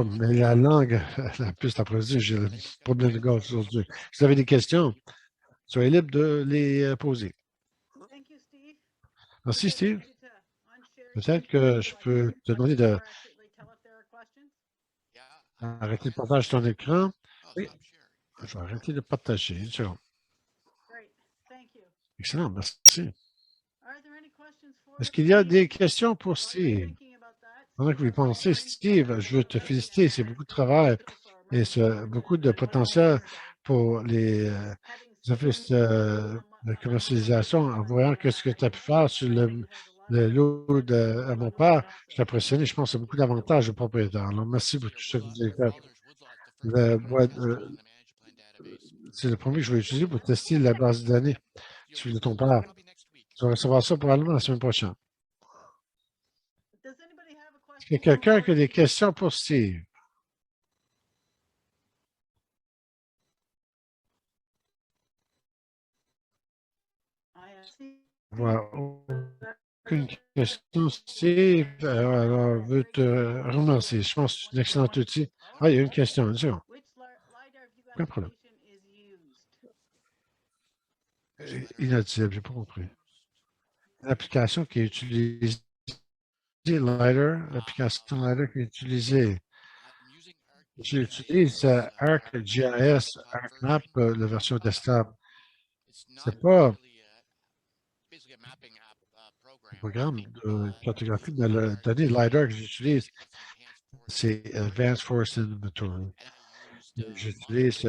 mêlé la langue la plus après-midi. J'ai le problème de gorge aujourd'hui. Si vous avez des questions, soyez libre de les poser. Thank you, Steve. Merci, Steve. Maybe to unshare Peut-être your que screen, je let peux your te demander questions actually tell if there are questions. d'arrêter de partager ton écran. Oui, je vais arrêter de partager. Une seconde. Great, thank you. Excellent, merci. Are there any questions for Est-ce qu'il y a Steve? des questions pour While you're Steve? thinking about that, Pendant que vous y Steve, are there pensez, any Steve, je veux te questions féliciter. C'est beaucoup de travail et beaucoup de potentiel pour les offices de commercialisation en voyant ce que tu as pu faire sur le lot à mon père. Je suis impressionné. Je pense que c'est beaucoup d'avantages aux propriétaires. Alors, merci pour tout ce que vous avez fait. C'est le premier que je vais utiliser pour tester la base de données sur de ton père. Tu vas recevoir ça probablement la semaine prochaine. Does anybody have a Est-ce qu'il y a question quelqu'un for qui a des Steve? questions pour Steve? I see. Voilà. Aucune question, Steve. Alors, je veux te remercier. Je pense que c'est un excellent outil. Ah, il y a une question. Une seconde. Which LiDAR view Aucun problème. application is used? Inaudible, je n'ai pas compris. L'application qui est utilisée, LiDAR, l'application LiDAR qui est utilisée. J'utilise ArcGIS, ArcMap, la version desktop. C'est pas un programme de cartographie, mais la donnée LiDAR que j'utilise, c'est Advanced Forest Inventory. J'utilise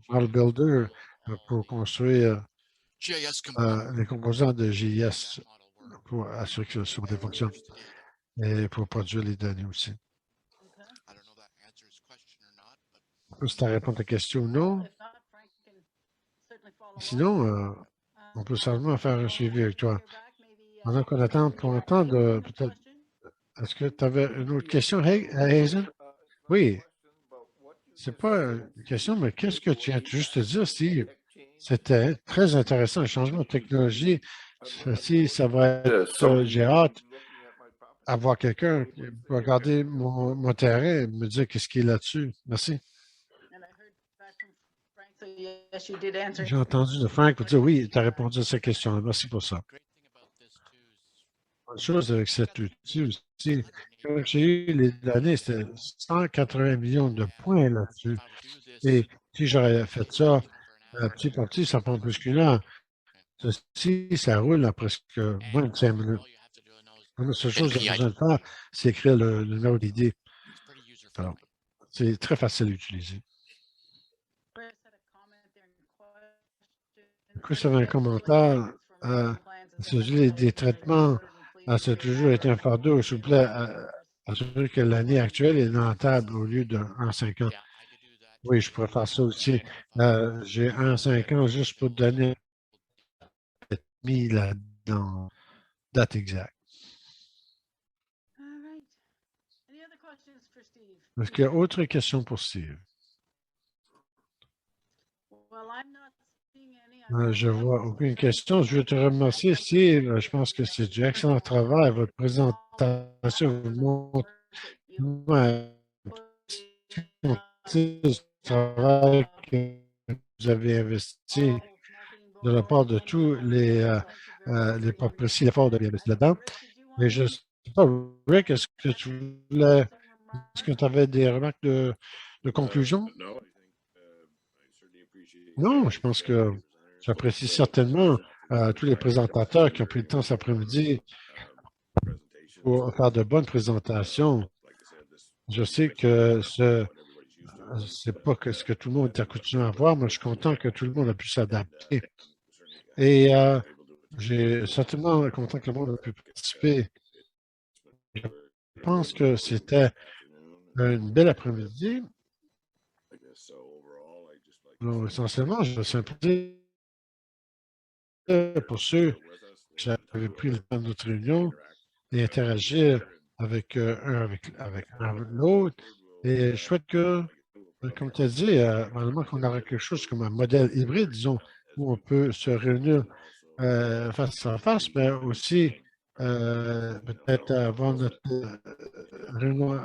Model Builder pour construire les composants de GIS pour assurer que ça fonctionne et pour produire les données aussi. Okay. Si tu réponds à ta question ou non. If not, Frank can certainly follow up. Sinon, on peut Honestly, simplement faire un I'll suivi avec toi. hear back maybe Pendant qu'on attend pour entendre, peut-être, est-ce que tu avais une autre question, Hazen? Oui, c'est pas une question, mais qu'est-ce que tu viens juste de dire, Steve? C'était très intéressant, le changement de technologie. Ça va être, j'ai hâte à voir quelqu'un qui va regarder mon terrain et me dire qu'est-ce qui est là-dessus. Merci. J'ai entendu de Frank vous dire oui, tu as répondu à cette question. Merci pour ça. Une chose avec cet outil aussi, quand j'ai eu les données, c'était 180 millions de points là-dessus. Et si j'aurais fait ça petit par petit, ça prend plus qu'une heure. Ceci, ça roule en presque moins de 5 minutes. La seule chose que j'ai besoin de faire, c'est écrire le numéro d'idée. Alors, c'est très facile à utiliser. Chris avait un commentaire. Des traitements, c'est toujours été un fardeau. S'il vous plaît, assurez que l'année actuelle est rentable au lieu de 1,50. Oui, je pourrais faire ça aussi. J'ai 1,50 juste pour donner mis là-dedans, date exacte. Est-ce qu'il y a autre question pour Steve? Je vois aucune question. Je veux te remercier, Steve. Je pense que c'est du excellent travail. Votre présentation vous montre le travail que vous avez investi de la part de tous les précis l'effort de investi là-dedans. Mais je ne sais pas, Rick, est-ce que tu avais des remarques de conclusion? Non, je pense que j'apprécie certainement tous les présentateurs qui ont pris le temps cet après-midi pour faire de bonnes présentations. Je sais que c'est pas ce que tout le monde est accoutumé à voir, mais je suis content que tout le monde a pu s'adapter. Et j'ai certainement content que le monde a pu participer. Je pense que c'était une belle après-midi. Alors, essentiellement, je me suis impliqué pour ceux qui avaient pris le temps de notre réunion et interagir avec l'autre. Et je souhaite que, comme tu as dit, normalement qu'on aura quelque chose comme un modèle hybride, disons, où on peut se réunir face à face, mais aussi peut-être avoir notre réunion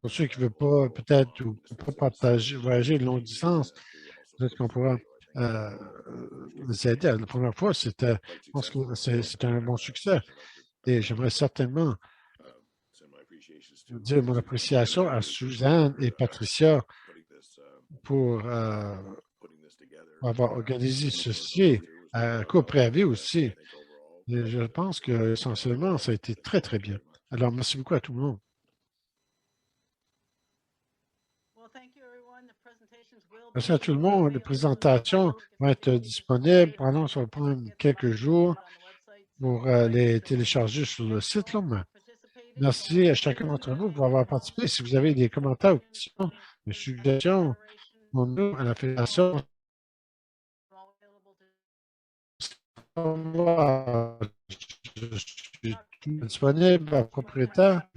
pour ceux qui ne veulent pas peut-être ou pas partager, voyager de longue distance, peut-être qu'on pourra les aider. La première fois, je pense que c'était un bon succès. Et j'aimerais certainement dire mon appréciation à Suzanne et Patricia pour avoir organisé ceci à court préavis aussi. Et je pense que essentiellement, ça a été très, très bien. Alors, merci beaucoup à tout le monde. Merci à tout le monde. Les présentations vont être disponibles pendant, ça va prendre quelques jours pour les télécharger sur le site. Là, merci à chacun d'entre vous pour avoir participé. Si vous avez des commentaires ou questions, des suggestions, pour nous, à la Fédération, je suis disponible à propriétaire.